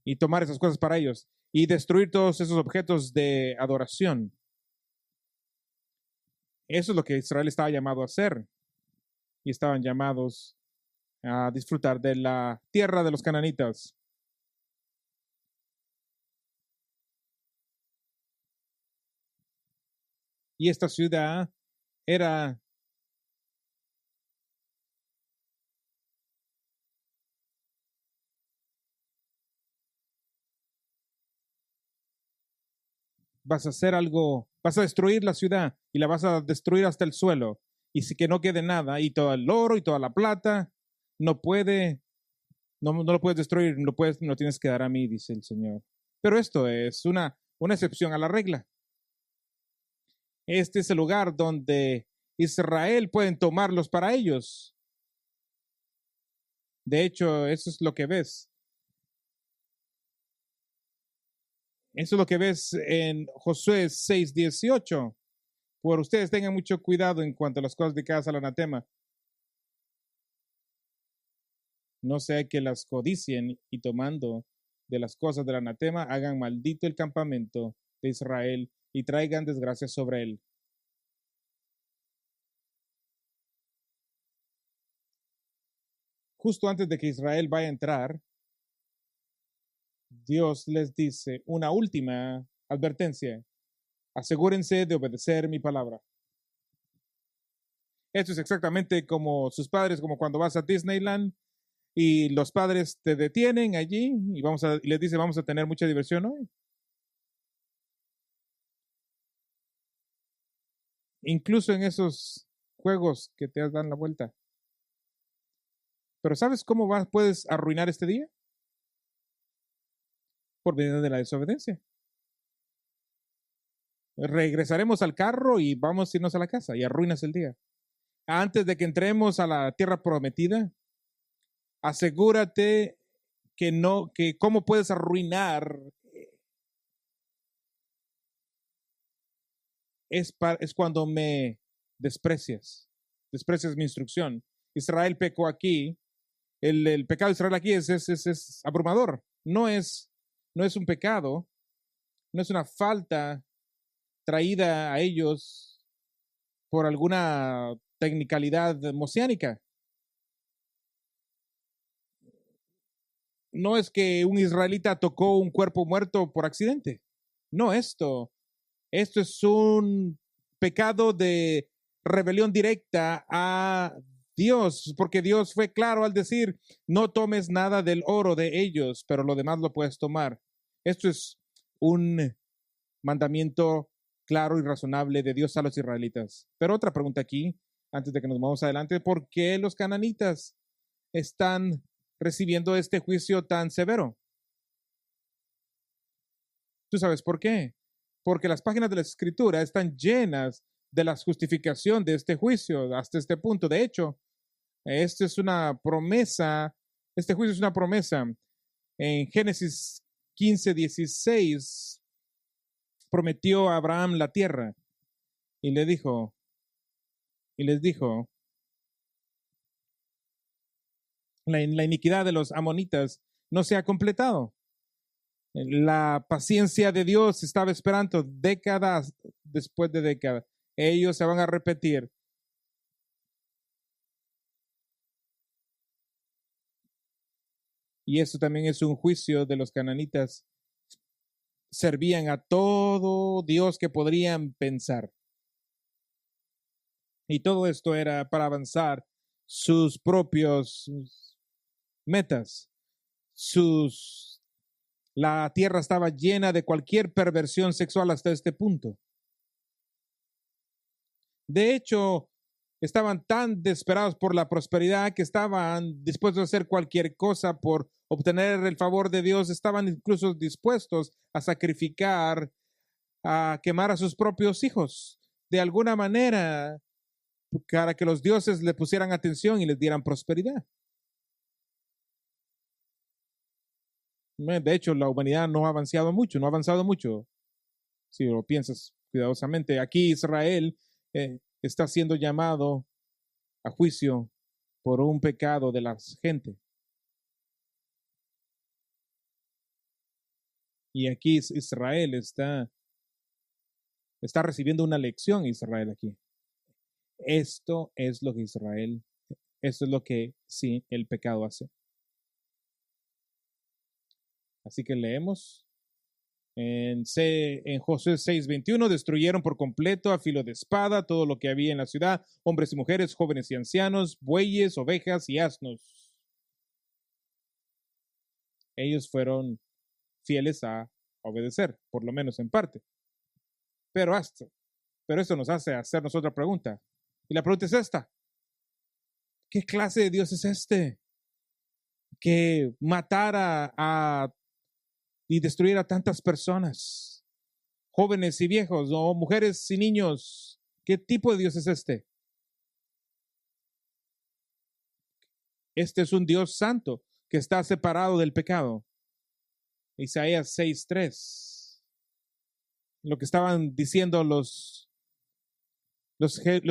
y tomar esas cosas para ellos y destruir todos esos objetos de adoración. Eso es lo que Israel estaba llamado a hacer, y estaban llamados a disfrutar de la tierra de los cananitas. Y esta ciudad era vas a hacer algo, vas a destruir la ciudad y la vas a destruir hasta el suelo, y si que no quede nada, y todo el oro y toda la plata no lo puedes destruir, no tienes que dar a mí, dice el Señor. Pero esto es una excepción a la regla. Este es el lugar donde Israel pueden tomarlos para ellos. De hecho, eso es lo que ves. Eso es lo que ves en Josué 6:18. Por ustedes tengan mucho cuidado en cuanto a las cosas dedicadas al anatema. No sea que las codicien y tomando de las cosas del anatema hagan maldito el campamento de Israel y traigan desgracia sobre él. Justo antes de que Israel vaya a entrar, Dios les dice una última advertencia. Asegúrense de obedecer mi palabra. Esto es exactamente como sus padres, como cuando vas a Disneyland y los padres te detienen allí y les dice, vamos a tener mucha diversión hoy. Incluso en esos juegos que te dan la vuelta. Pero ¿sabes cómo puedes arruinar este día? Por medio de la desobediencia. Regresaremos al carro y vamos a irnos a la casa y arruinas el día. Antes de que entremos a la tierra prometida, asegúrate que cómo puedes arruinar es cuando me desprecias mi instrucción. Israel pecó aquí. El pecado de Israel aquí es abrumador. no es un pecado, no es una falta traída a ellos por alguna tecnicalidad mosiánica. No es que un israelita tocó un cuerpo muerto por accidente. No, esto es un pecado de rebelión directa a Dios, porque Dios fue claro al decir, no tomes nada del oro de ellos, pero lo demás lo puedes tomar. Esto es un mandamiento claro y razonable de Dios a los israelitas. Pero otra pregunta aquí, antes de que nos vamos adelante, ¿por qué los cananitas están recibiendo este juicio tan severo? ¿Tú sabes por qué? Porque las páginas de la Escritura están llenas de la justificación de este juicio hasta este punto. De hecho, esta es una promesa, este juicio es una promesa. En Génesis 15:16 prometió a Abraham la tierra y le dijo, y les dijo, la iniquidad de los amonitas no se ha completado. La paciencia de Dios estaba esperando décadas después de décadas. Ellos se van a repetir. Y eso también es un juicio de los cananitas. Servían a todo Dios que podrían pensar. Y todo esto era para avanzar sus propios metas. La tierra estaba llena de cualquier perversión sexual hasta este punto. De hecho, estaban tan desesperados por la prosperidad que estaban dispuestos a hacer cualquier cosa por obtener el favor de Dios. Estaban incluso dispuestos a sacrificar, a quemar a sus propios hijos de alguna manera para que los dioses le pusieran atención y les dieran prosperidad. De hecho, la humanidad no ha avanzado mucho, si lo piensas cuidadosamente. Aquí Israel está siendo llamado a juicio por un pecado de la gente. Y aquí Israel está recibiendo una lección, Israel aquí. Esto es lo que sí el pecado hace. Así que leemos en Josué 6:21, destruyeron por completo a filo de espada todo lo que había en la ciudad, hombres y mujeres, jóvenes y ancianos, bueyes, ovejas y asnos. Ellos fueron fieles a obedecer, por lo menos en parte. Pero esto nos hace hacernos otra pregunta. Y la pregunta es esta: ¿qué clase de Dios es este que matara y destruyera a tantas personas, jóvenes y viejos, o mujeres y niños? ¿Qué tipo de Dios es este? Este es un Dios santo que está separado del pecado. Isaías 6:3. Lo que estaban diciendo los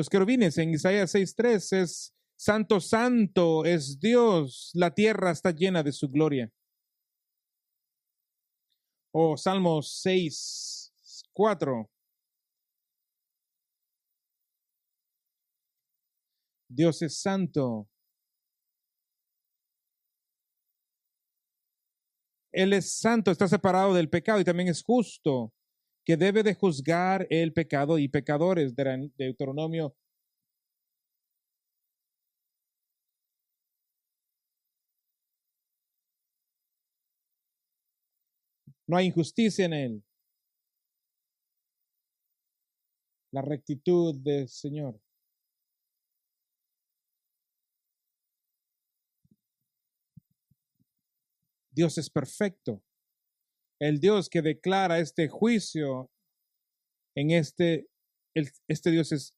querubines en Isaías 6:3 es: Santo, santo es Dios, la tierra está llena de su gloria. O Salmos 6:4. Dios es santo. Él es santo, está separado del pecado y también es justo, que debe de juzgar el pecado y pecadores. Deuteronomio. No hay injusticia en él. La rectitud del Señor. Dios es perfecto. El Dios que declara este juicio en este Dios es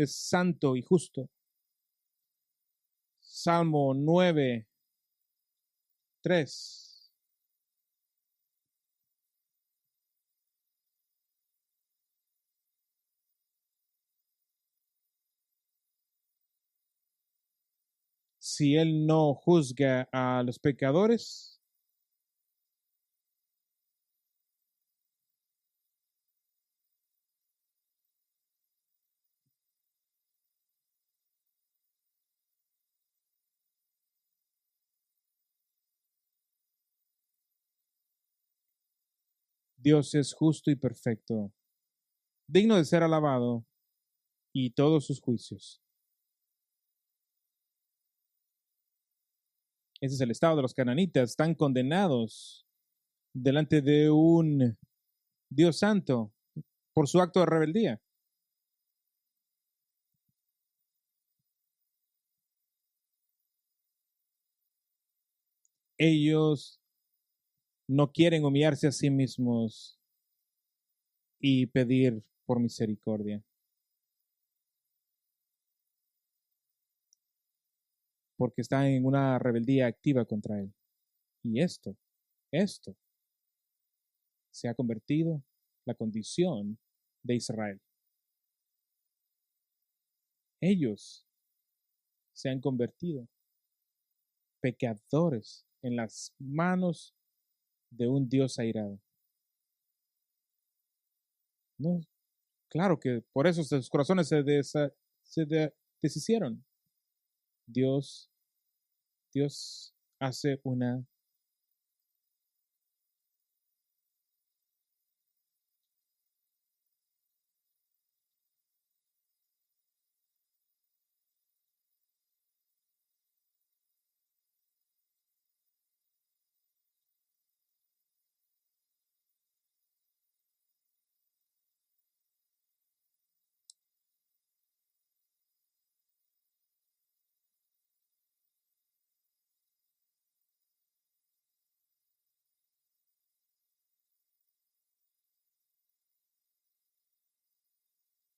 santo y justo. Salmo 9:3. Si él no juzga a los pecadores, Dios es justo y perfecto, digno de ser alabado, y todos sus juicios. Ese es el estado de los cananitas, están condenados delante de un Dios santo por su acto de rebeldía. Ellos no quieren humillarse a sí mismos y pedir por misericordia, porque están en una rebeldía activa contra Él. Y esto se ha convertido la condición de Israel. Ellos se han convertido pecadores en las manos de un Dios airado. No, claro que por eso sus corazones se deshicieron. Dios hace una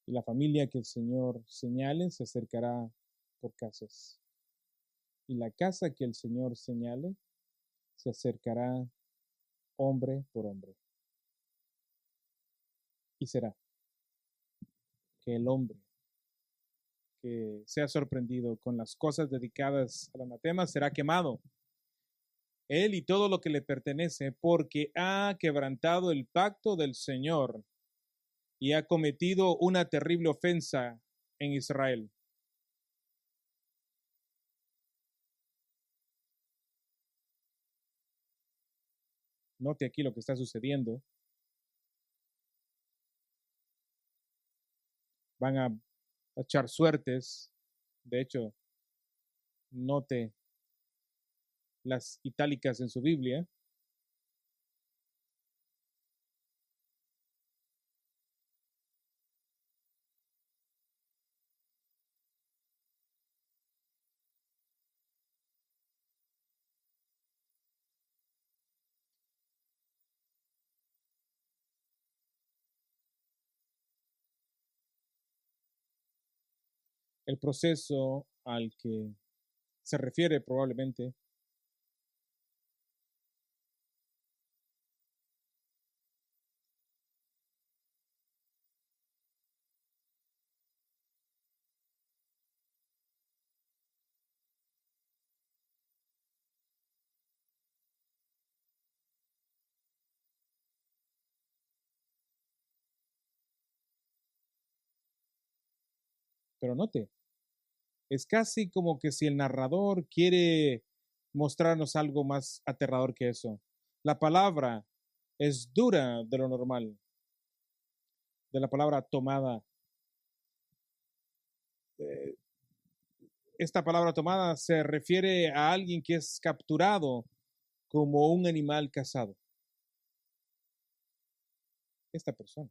y la familia que el Señor señale se acercará por casas. Y la casa que el Señor señale se acercará hombre por hombre. Y será que el hombre que sea sorprendido con las cosas dedicadas al anatema será quemado, él y todo lo que le pertenece, porque ha quebrantado el pacto del Señor y ha cometido una terrible ofensa en Israel. Note aquí lo que está sucediendo. Van a echar suertes. De hecho, note las itálicas en su Biblia. El proceso al que se refiere probablemente pero note, es casi como que si el narrador quiere mostrarnos algo más aterrador que eso. La palabra es dura de lo normal, de la palabra tomada. Eh, Esta palabra tomada se refiere a alguien que es capturado como un animal cazado. Esta persona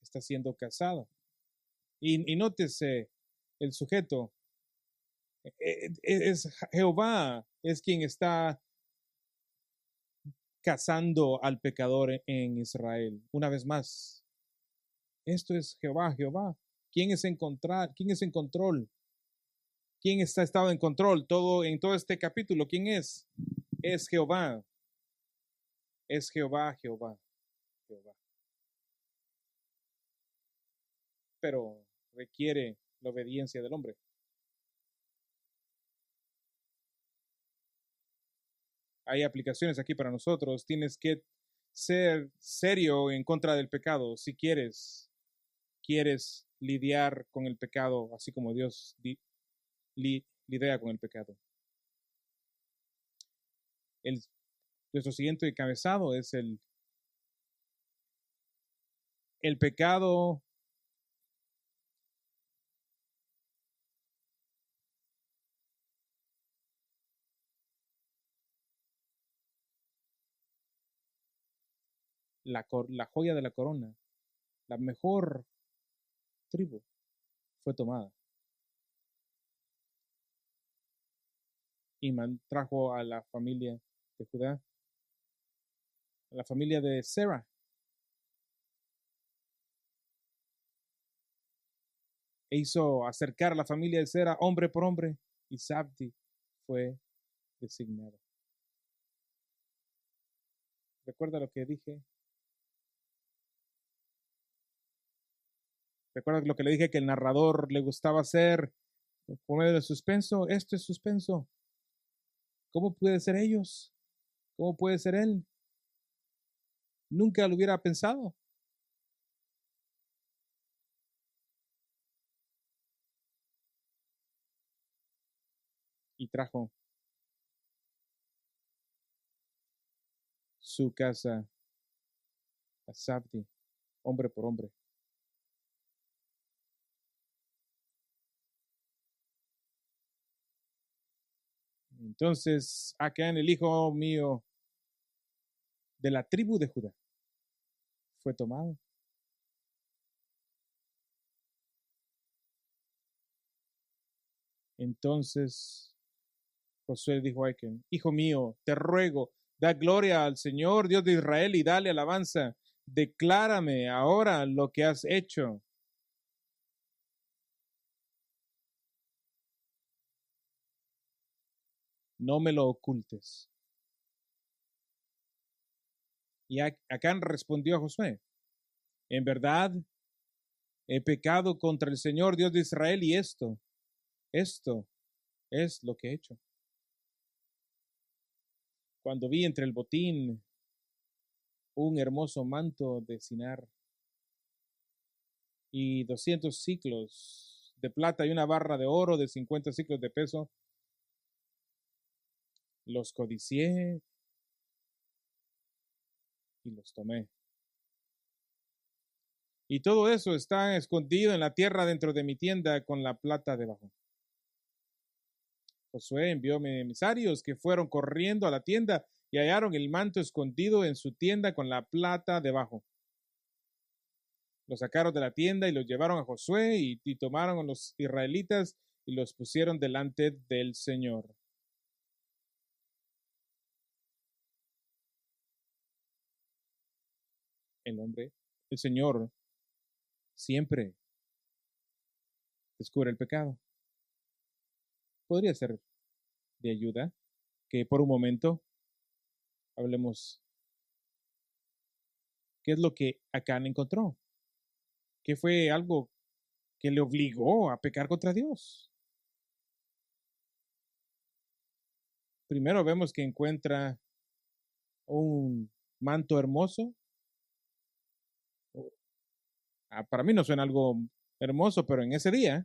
está siendo cazada. Y nótese el sujeto, es Jehová, es quien está cazando al pecador en Israel. Una vez más, esto es Jehová, Jehová. ¿Quién es en control? ¿Quién es en control? ¿Quién está estado en control en todo este capítulo? ¿Quién es? Es Jehová. Es Jehová, Jehová, Jehová. Pero requiere la obediencia del hombre. Hay aplicaciones aquí para nosotros. Tienes que ser serio en contra del pecado si quieres lidiar con el pecado así como Dios lidia con el pecado. Nuestro siguiente encabezado es el el pecado la joya de la corona, la mejor tribu, fue tomada y trajo a la familia de Judá, a la familia de Sera. E hizo acercar a la familia de Sera hombre por hombre, y Zabdi fue designado. ¿Recuerda lo que dije? ¿Recuerda lo que le dije que el narrador le gustaba hacer por medio de suspenso? Esto es suspenso. ¿Cómo puede ser ellos? ¿Cómo puede ser él? Nunca lo hubiera pensado. Y trajo su casa a Zabdi, hombre por hombre. Entonces, Acán, el hijo mío de la tribu de Judá, fue tomado. Entonces Josué dijo a Acán: hijo mío, te ruego, da gloria al Señor, Dios de Israel, y dale alabanza. Declárame ahora lo que has hecho. No me lo ocultes. Y Acán respondió a Josué: en verdad, he pecado contra el Señor, Dios de Israel, y esto es lo que he hecho. Cuando vi entre el botín un hermoso manto de Sinar y 200 ciclos de plata y una barra de oro de 50 ciclos de peso, los codicié y los tomé. Y todo eso está escondido en la tierra dentro de mi tienda con la plata debajo. Josué envió emisarios que fueron corriendo a la tienda y hallaron el manto escondido en su tienda con la plata debajo. Los sacaron de la tienda y los llevaron a Josué y tomaron a los israelitas y los pusieron delante del Señor. El Señor siempre descubre el pecado. Podría ser de ayuda que por un momento hablemos qué es lo que Acán encontró, qué fue algo que le obligó a pecar contra Dios. Primero vemos que encuentra un manto hermoso. Para mí no suena algo hermoso, pero en ese día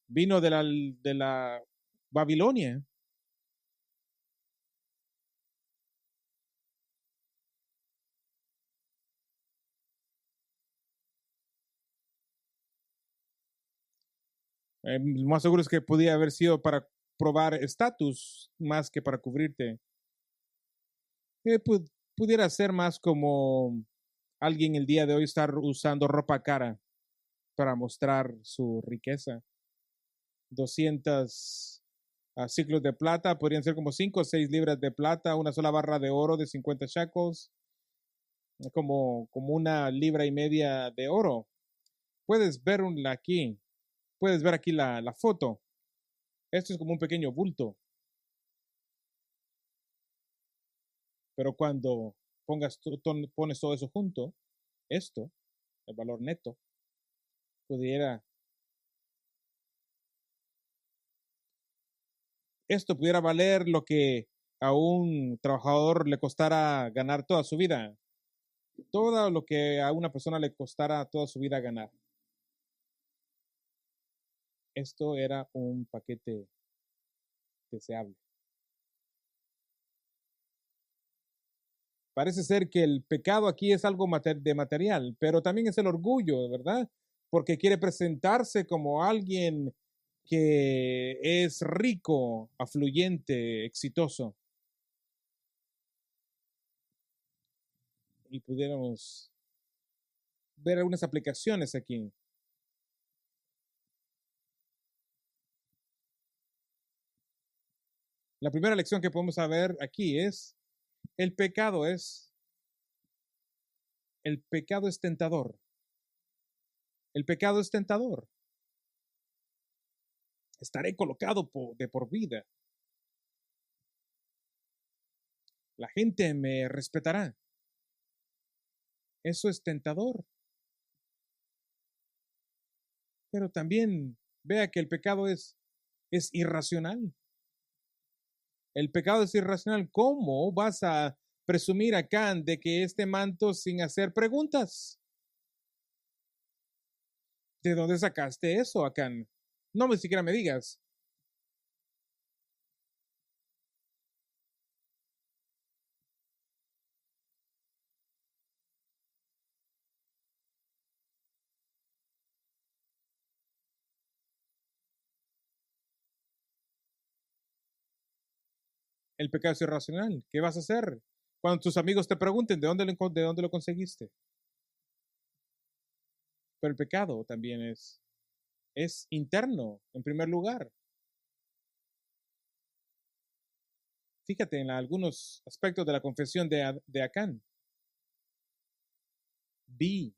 vino de la Babilonia. Lo más seguro es que podía haber sido para probar estatus más que para cubrirte. Pudiera ser más como alguien el día de hoy estar usando ropa cara para mostrar su riqueza. 200 ciclos de plata podrían ser como 5 o 6 libras de plata, una sola barra de oro de 50 shekels, como una libra y media de oro. Puedes ver aquí, puedes ver aquí la foto. Esto es como un pequeño bulto. Pero cuando pones todo eso junto, esto, el valor neto, esto pudiera valer lo que a un trabajador le costara ganar toda su vida. Todo lo que a una persona le costara toda su vida ganar. Esto era un paquete deseable. Parece ser que el pecado aquí es algo de material, pero también es el orgullo, ¿verdad? Porque quiere presentarse como alguien que es rico, afluyente, exitoso. Y pudiéramos ver algunas aplicaciones aquí. La primera lección que podemos ver aquí es, el pecado es tentador. El pecado es tentador. Estaré colocado de por vida. La gente me respetará. Eso es tentador. Pero también vea que el pecado es irracional. El pecado es irracional. ¿Cómo vas a presumir a Acán de que este manto sin hacer preguntas? ¿De dónde sacaste eso, Acán? No ni siquiera me digas. El pecado es irracional. ¿Qué vas a hacer cuando tus amigos te pregunten de dónde lo conseguiste? Pero el pecado también es interno, en primer lugar. Fíjate en algunos aspectos de la confesión de Acán. Vi,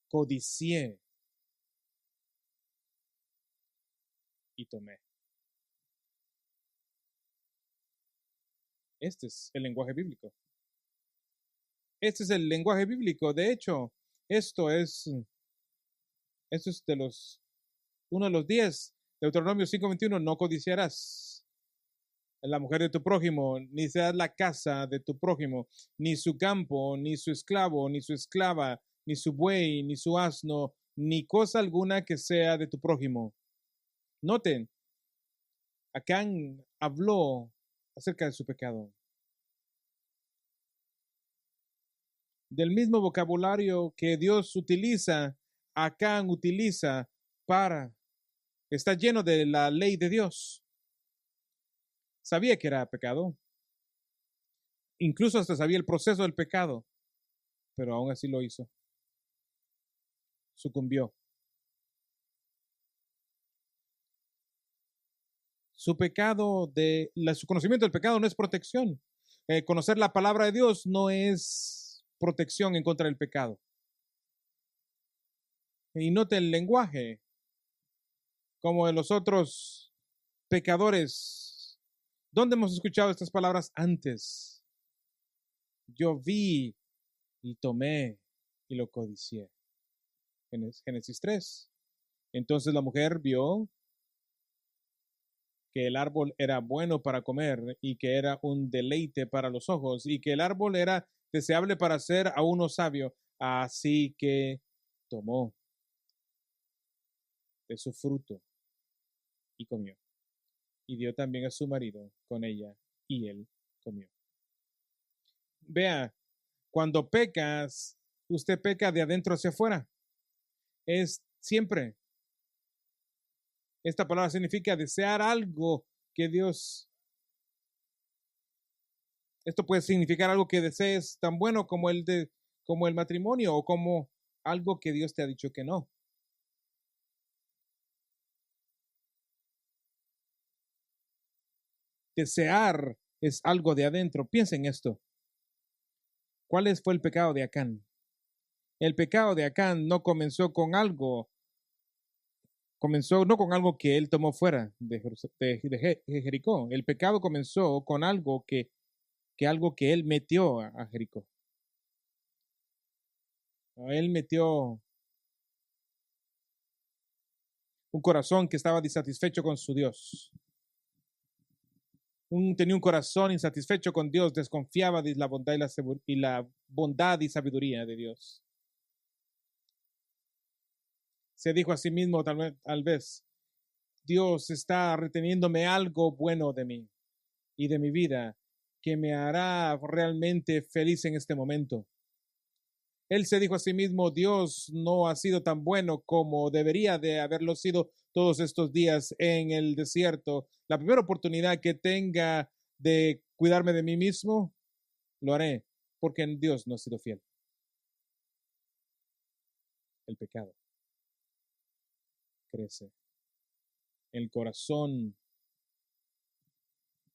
codicié y tomé. Este es el lenguaje bíblico. Este es el lenguaje bíblico. De hecho, esto es uno de los 10. Deuteronomio 5:21, no codiciarás la mujer de tu prójimo, ni seas la casa de tu prójimo, ni su campo, ni su esclavo, ni su esclava, ni su buey, ni su asno, ni cosa alguna que sea de tu prójimo. Noten, Acán habló acerca de su pecado. Del mismo vocabulario que Dios utiliza, Acán utiliza para, está lleno de la ley de Dios. Sabía que era pecado. Incluso hasta sabía el proceso del pecado, pero aún así lo hizo. Sucumbió. Su conocimiento del pecado no es protección. Conocer la palabra de Dios no es protección en contra del pecado. Y note el lenguaje, como de los otros pecadores. ¿Dónde hemos escuchado estas palabras antes? Yo vi y tomé y lo codicié. En Génesis 3. Entonces la mujer vio que el árbol era bueno para comer y que era un deleite para los ojos y que el árbol era deseable para hacer a uno sabio. Así que tomó de su fruto y comió. Y dio también a su marido con ella y él comió. Vea, cuando pecas, usted peca de adentro hacia afuera. Es siempre. Esta palabra significa desear algo que Dios. Esto puede significar algo que desees tan bueno como el matrimonio o como algo que Dios te ha dicho que no. Desear es algo de adentro. Piensa en esto. ¿Cuál fue el pecado de Acán? El pecado de Acán no comenzó con algo, comenzó no con algo que él tomó fuera de Jericó. El pecado comenzó con algo que él metió a Jericó. Él metió un corazón que estaba insatisfecho con su Dios. Tenía un corazón insatisfecho con Dios, desconfiaba de la bondad y sabiduría de Dios. Se dijo a sí mismo tal vez, Dios está reteniéndome algo bueno de mí y de mi vida que me hará realmente feliz en este momento. Él se dijo a sí mismo, Dios no ha sido tan bueno como debería de haberlo sido todos estos días en el desierto. La primera oportunidad que tenga de cuidarme de mí mismo, lo haré, porque en Dios no ha sido fiel. El pecado crece. El corazón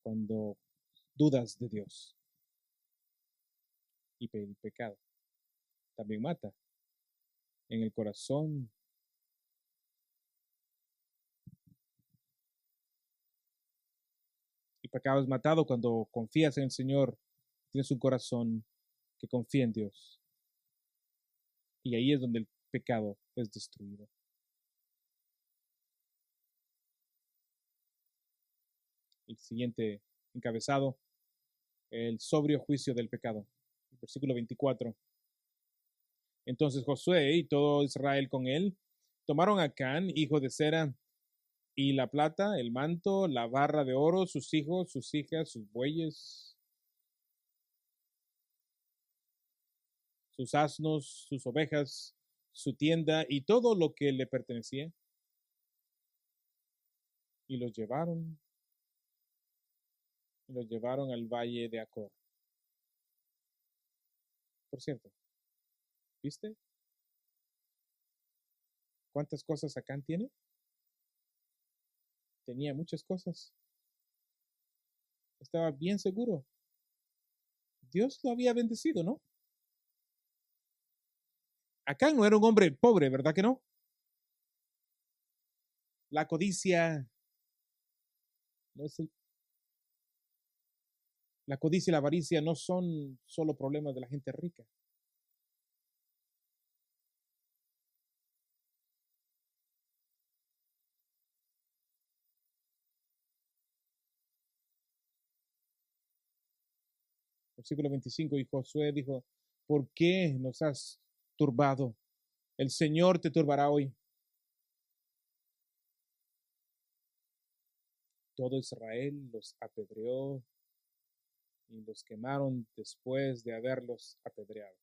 cuando dudas de Dios. Y el pecado también mata. En el corazón el pecado es matado cuando confías en el Señor, tienes un corazón que confía en Dios. Y ahí es donde el pecado es destruido. El siguiente encabezado, el sobrio juicio del pecado. Versículo 24. Entonces Josué y todo Israel con él tomaron a Acán, hijo de Zera, y la plata, el manto, la barra de oro, sus hijos, sus hijas, sus bueyes, sus asnos, sus ovejas, su tienda y todo lo que le pertenecía. Y los llevaron al valle de Acor. Por cierto, ¿viste cuántas cosas Acán tiene? Tenía muchas cosas. Estaba bien seguro. Dios lo había bendecido, ¿no? Acán no era un hombre pobre, ¿verdad que no? La codicia no es la codicia y la avaricia no son solo problemas de la gente rica. Versículo 25, y Josué dijo, ¿por qué nos has turbado? El Señor te turbará hoy. Todo Israel los apedreó y los quemaron después de haberlos apedreado.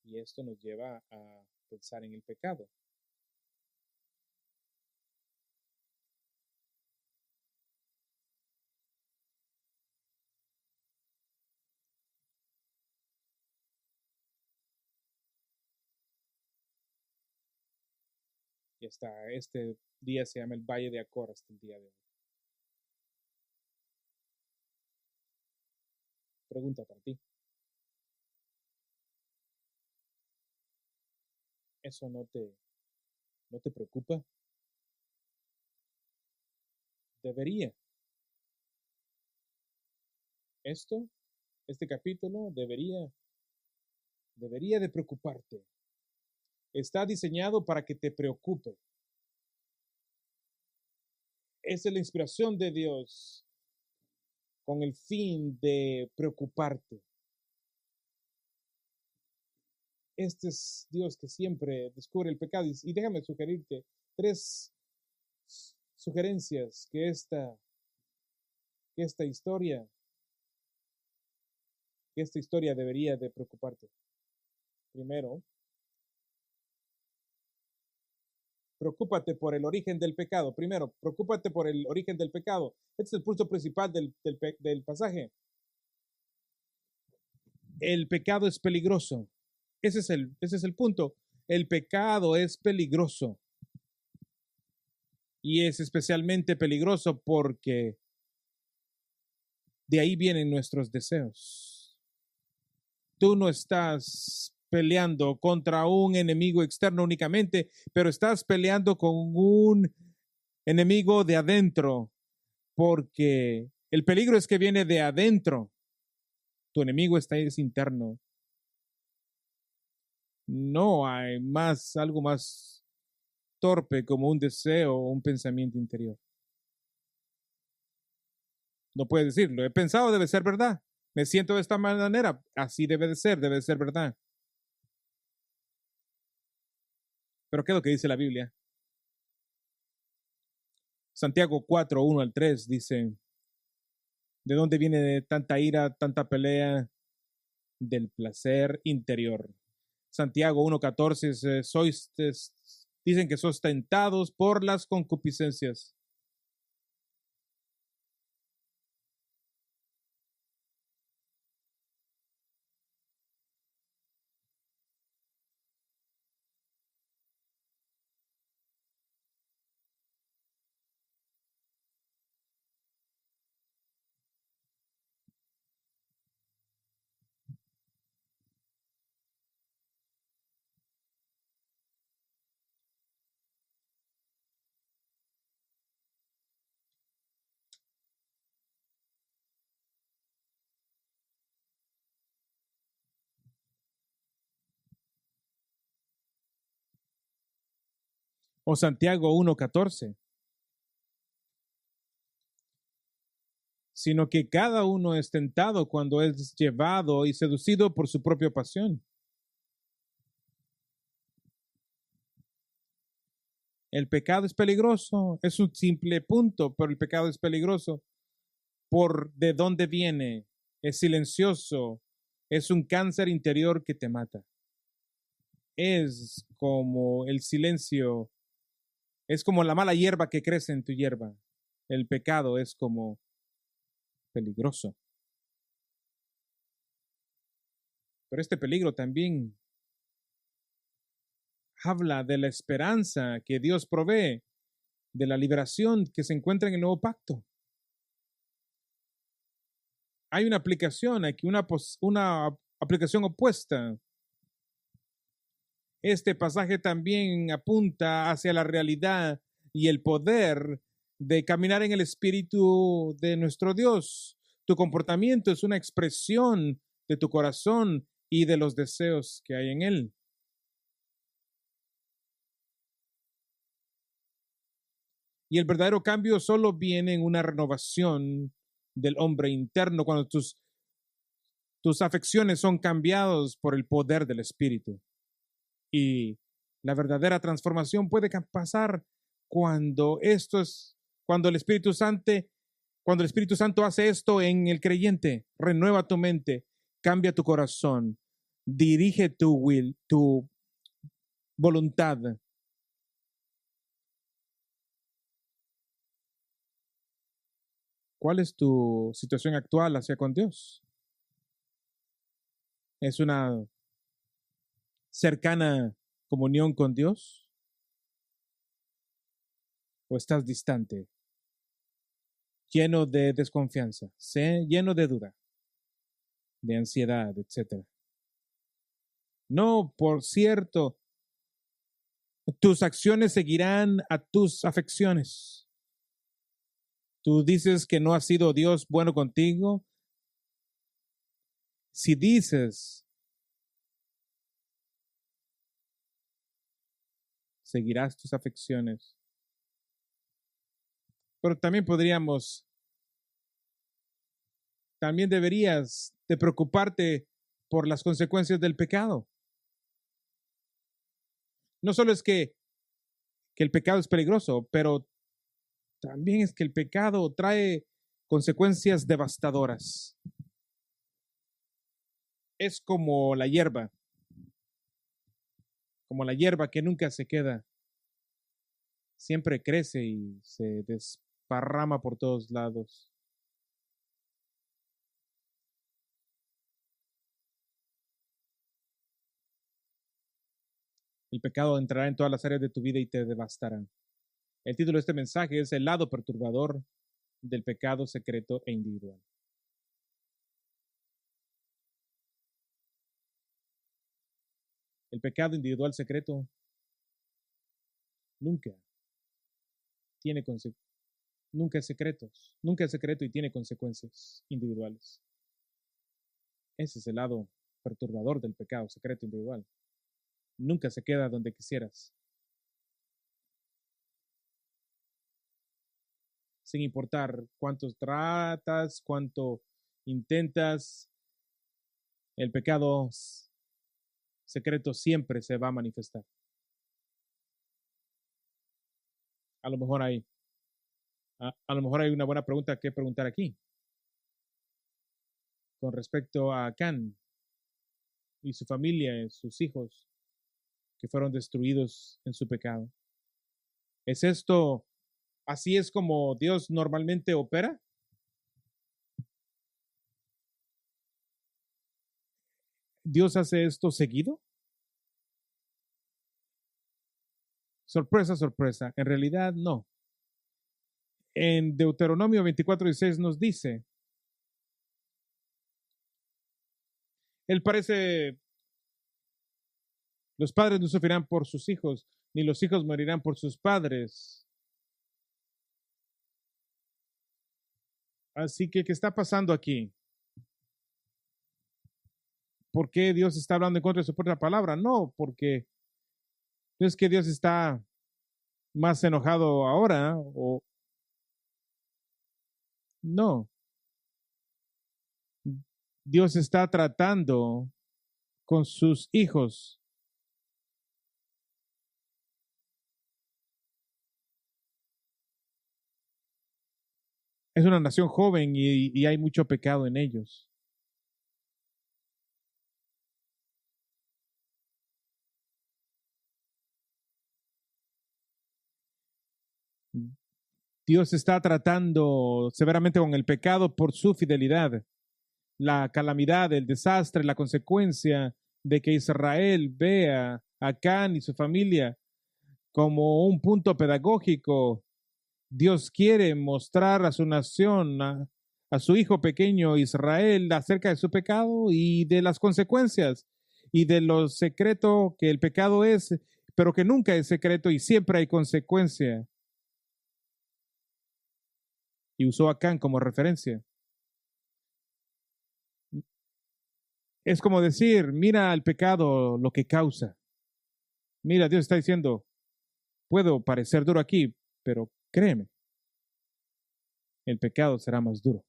Y esto nos lleva a pensar en el pecado. Y hasta este día se llama el Valle de Acor hasta el día de hoy. Pregunta para ti. ¿Eso no te preocupa? Debería. Este capítulo debería de preocuparte. Está diseñado para que te preocupe. Esa es la inspiración de Dios con el fin de preocuparte. Este es Dios que siempre descubre el pecado. Y déjame sugerirte 3 sugerencias que esta historia debería de preocuparte. Primero, preocúpate por el origen del pecado. Primero, preocúpate por el origen del pecado. Este es el punto principal del pasaje. El pecado es peligroso. Ese es el punto. El pecado es peligroso. Y es especialmente peligroso porque de ahí vienen nuestros deseos. Tú no estás peleando contra un enemigo externo únicamente, pero estás peleando con un enemigo de adentro, porque el peligro es que viene de adentro. Tu enemigo es interno. No hay algo más torpe como un deseo o un pensamiento interior. No puedes decirlo. He pensado, debe ser verdad. Me siento de esta manera. Así debe de ser verdad. Pero ¿qué es lo que dice la Biblia? Santiago 4, 1 al 3 dice, ¿de dónde viene tanta ira, tanta pelea? Del placer interior. Santiago 1:14 dice, dicen que sois tentados por las concupiscencias. O Santiago 1:14. Sino que cada uno es tentado cuando es llevado y seducido por su propia pasión. El pecado es peligroso, es un simple punto, pero el pecado es peligroso por de dónde viene, es silencioso, es un cáncer interior que te mata. Es como el silencio, es como la mala hierba que crece en tu hierba. El pecado es como peligroso. Pero este peligro también habla de la esperanza que Dios provee, de la liberación que se encuentra en el nuevo pacto. Hay una aplicación aquí, una aplicación opuesta. Este pasaje también apunta hacia la realidad y el poder de caminar en el Espíritu de nuestro Dios. Tu comportamiento es una expresión de tu corazón y de los deseos que hay en él. Y el verdadero cambio solo viene en una renovación del hombre interno cuando tus afecciones son cambiadas por el poder del Espíritu. Y la verdadera transformación puede pasar cuando cuando el Espíritu Santo hace esto en el creyente, renueva tu mente, cambia tu corazón, dirige tu voluntad. ¿Cuál es tu situación actual hacia con Dios? ¿Es una cercana comunión con Dios? ¿O estás distante? Lleno de desconfianza, lleno de duda, de ansiedad, etcétera. No, por cierto, tus acciones seguirán a tus afecciones. Tú dices que no ha sido Dios bueno contigo. Si dices, seguirás tus afecciones. Pero también deberías de preocuparte por las consecuencias del pecado. No solo es que el pecado es peligroso, pero también es que el pecado trae consecuencias devastadoras. Es como la hierba que nunca se queda. Siempre crece y se desparrama por todos lados. El pecado entrará en todas las áreas de tu vida y te devastará. El título de este mensaje es El lado perturbador del pecado secreto e individual. El pecado individual secreto nunca tiene nunca es secreto y tiene consecuencias individuales. Ese es el lado perturbador del pecado secreto individual. Nunca se queda donde quisieras. Sin importar cuánto tratas, cuánto intentas, el pecado secreto siempre se va a manifestar. A lo mejor hay A lo mejor hay una buena pregunta que preguntar aquí con respecto a Acán y su familia, sus hijos que fueron destruidos en su pecado. ¿Es esto, así es como Dios normalmente opera? ¿Dios hace esto seguido? Sorpresa, sorpresa. En realidad, no. En Deuteronomio 24:16 nos dice, Él parece, los padres no sufrirán por sus hijos, ni los hijos morirán por sus padres. Así que, ¿qué está pasando aquí? ¿Por qué Dios está hablando en contra de su propia palabra? No, porque no es que Dios está más enojado ahora o no. Dios está tratando con sus hijos. Es una nación joven y hay mucho pecado en ellos. Dios está tratando severamente con el pecado por su fidelidad. La calamidad, el desastre, la consecuencia de que Israel vea a Can y su familia como un punto pedagógico. Dios quiere mostrar a su nación, a su hijo pequeño Israel, acerca de su pecado y de las consecuencias y de lo secreto que el pecado es, pero que nunca es secreto y siempre hay consecuencia. Y usó a Can como referencia. Es como decir, mira el pecado, lo que causa. Mira, Dios está diciendo, puedo parecer duro aquí, pero créeme, el pecado será más duro.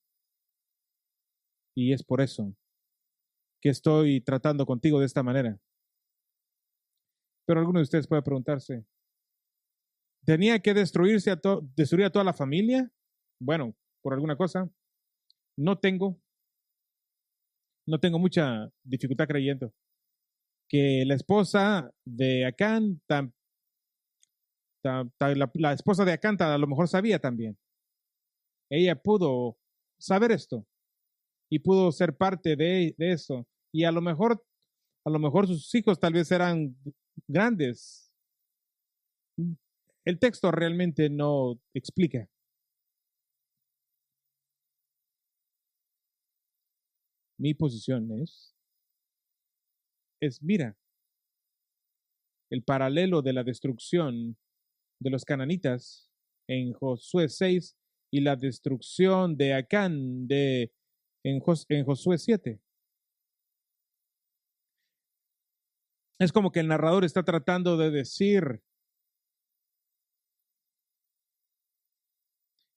Y es por eso que estoy tratando contigo de esta manera. Pero alguno de ustedes puede preguntarse, ¿tenía que destruir a toda la familia? Bueno, por alguna cosa. No tengo, no tengo mucha dificultad creyendo que la esposa de Acán, la esposa de Acán a lo mejor sabía también. Ella pudo saber esto y pudo ser parte de eso. Y a lo mejor sus hijos tal vez eran grandes. El texto realmente no explica. Mi posición mira, el paralelo de la destrucción de los cananitas en Josué 6 y la destrucción de Acán en Josué 7. Es como que el narrador está tratando de decir,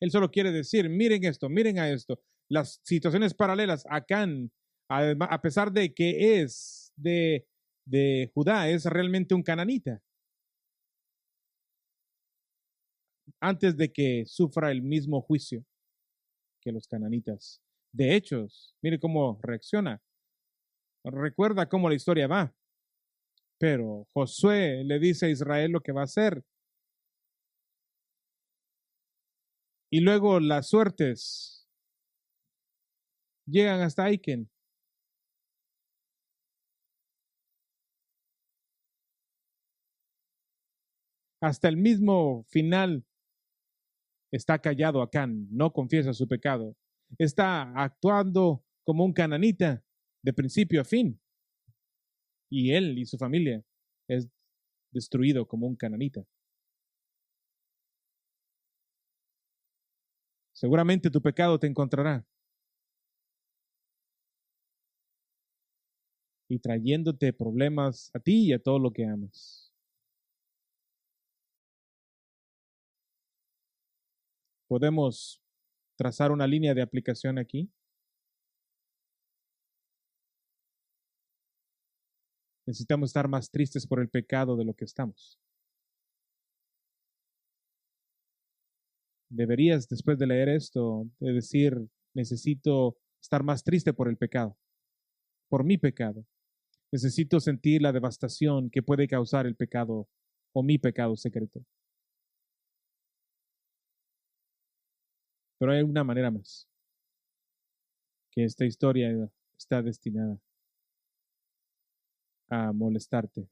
él solo quiere decir, miren esto, miren a esto, las situaciones paralelas. Acán, a pesar de que es de Judá, es realmente un cananita. Antes de que sufra el mismo juicio que los cananitas. De hecho, mire cómo reacciona. Recuerda cómo la historia va. Pero Josué le dice a Israel lo que va a hacer. Y luego las suertes llegan hasta Aiken. Hasta el mismo final está callado Acán, no confiesa su pecado. Está actuando como un cananita de principio a fin. Y él y su familia es destruido como un cananita. Seguramente tu pecado te encontrará y trayéndote problemas a ti y a todo lo que amas. Podemos trazar una línea de aplicación aquí. Necesitamos estar más tristes por el pecado de lo que estamos. Deberías, después de leer esto, de decir, necesito estar más triste por el pecado, por mi pecado. Necesito sentir la devastación que puede causar el pecado o mi pecado secreto. Pero hay una manera más, que esta historia está destinada a molestarte.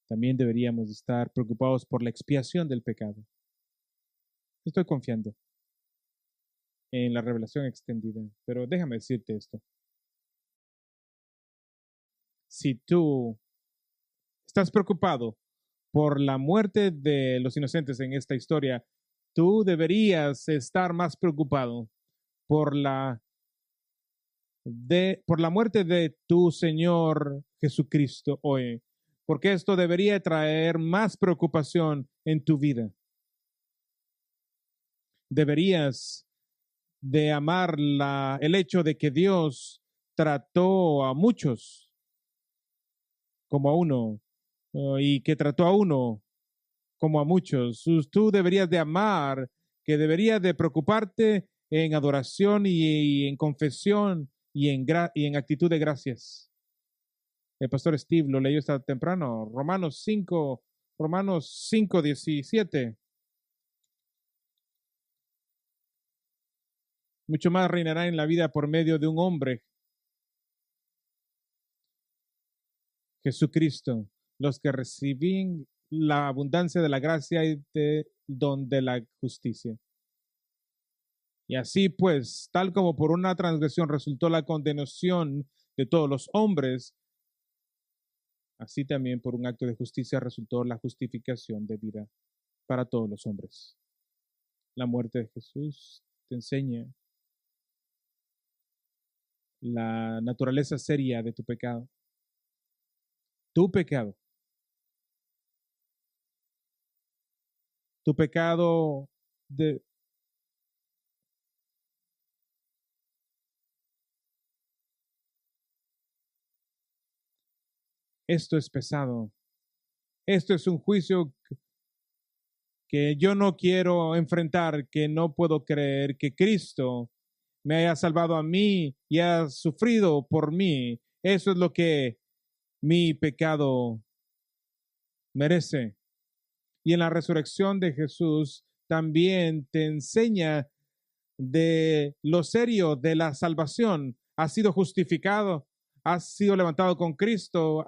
También deberíamos estar preocupados por la expiación del pecado. Estoy confiando en la revelación extendida, pero déjame decirte esto. Si tú estás preocupado por la muerte de los inocentes en esta historia, tú deberías estar más preocupado por por la muerte de tu Señor Jesucristo hoy, porque esto debería traer más preocupación en tu vida. Deberías de amar el hecho de que Dios trató a muchos como a uno y que trató a uno como a muchos. Tú deberías de amar, que deberías de preocuparte en adoración y en confesión y en actitud de gracias. El pastor Steve lo leyó esta temprano, Romanos 5, 17. Mucho más reinará en la vida por medio de un hombre, Jesucristo, los que reciben la abundancia de la gracia y del don de la justicia. Y así pues, tal como por una transgresión resultó la condenación de todos los hombres, así también por un acto de justicia resultó la justificación de vida para todos los hombres. La muerte de Jesús te enseña la naturaleza seria de tu pecado. Tu pecado. Tu pecado de, esto es pesado. Esto es un juicio que yo no quiero enfrentar, que no puedo creer que Cristo me haya salvado a mí y ha sufrido por mí. Eso es lo que mi pecado merece. Y en la resurrección de Jesús también te enseña de lo serio de la salvación. Has sido justificado, has sido levantado con Cristo,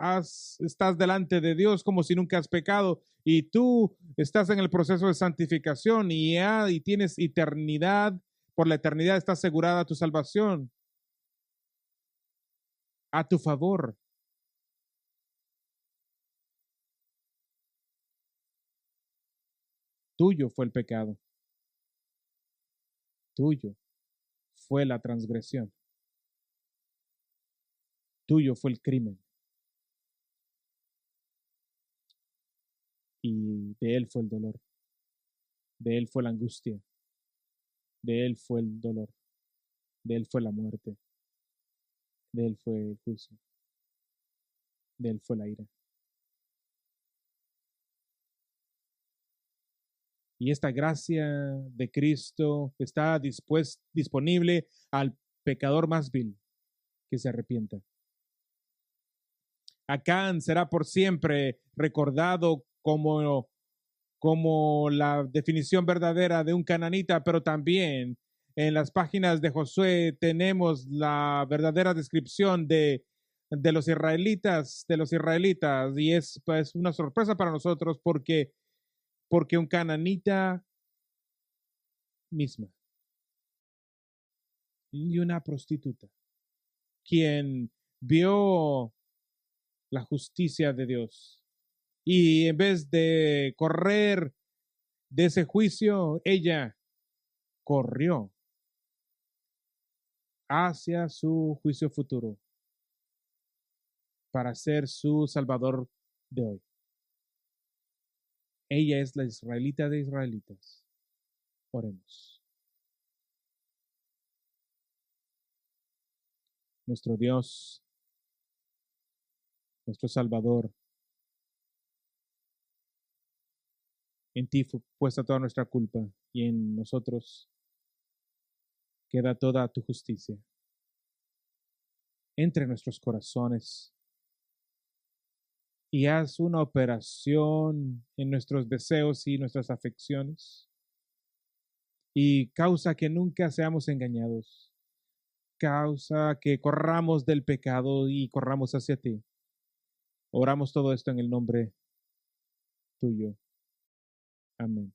estás delante de Dios como si nunca has pecado y tú estás en el proceso de santificación y tienes eternidad, por la eternidad está asegurada tu salvación a tu favor. Tuyo fue el pecado, tuyo fue la transgresión, tuyo fue el crimen y de él fue el dolor, de él fue la angustia, de él fue el dolor, de él fue la muerte, de él fue el juicio, de él fue la ira. Y esta gracia de Cristo está disponible al pecador más vil que se arrepienta. Acán será por siempre recordado como la definición verdadera de un cananita, pero también en las páginas de Josué tenemos la verdadera descripción de los israelitas, y es pues una sorpresa para nosotros porque un cananita misma y una prostituta, quien vio la justicia de Dios y en vez de correr de ese juicio, ella corrió hacia su juicio futuro para ser su salvador de hoy. Ella es la israelita de israelitas. Oremos. Nuestro Dios, nuestro Salvador, En ti fue puesta toda nuestra culpa y en nosotros queda toda tu justicia. Entre nuestros corazones y haz una operación en nuestros deseos y nuestras afecciones y causa que nunca seamos engañados. Causa que corramos del pecado y corramos hacia ti. Oramos todo esto en el nombre tuyo. Amén.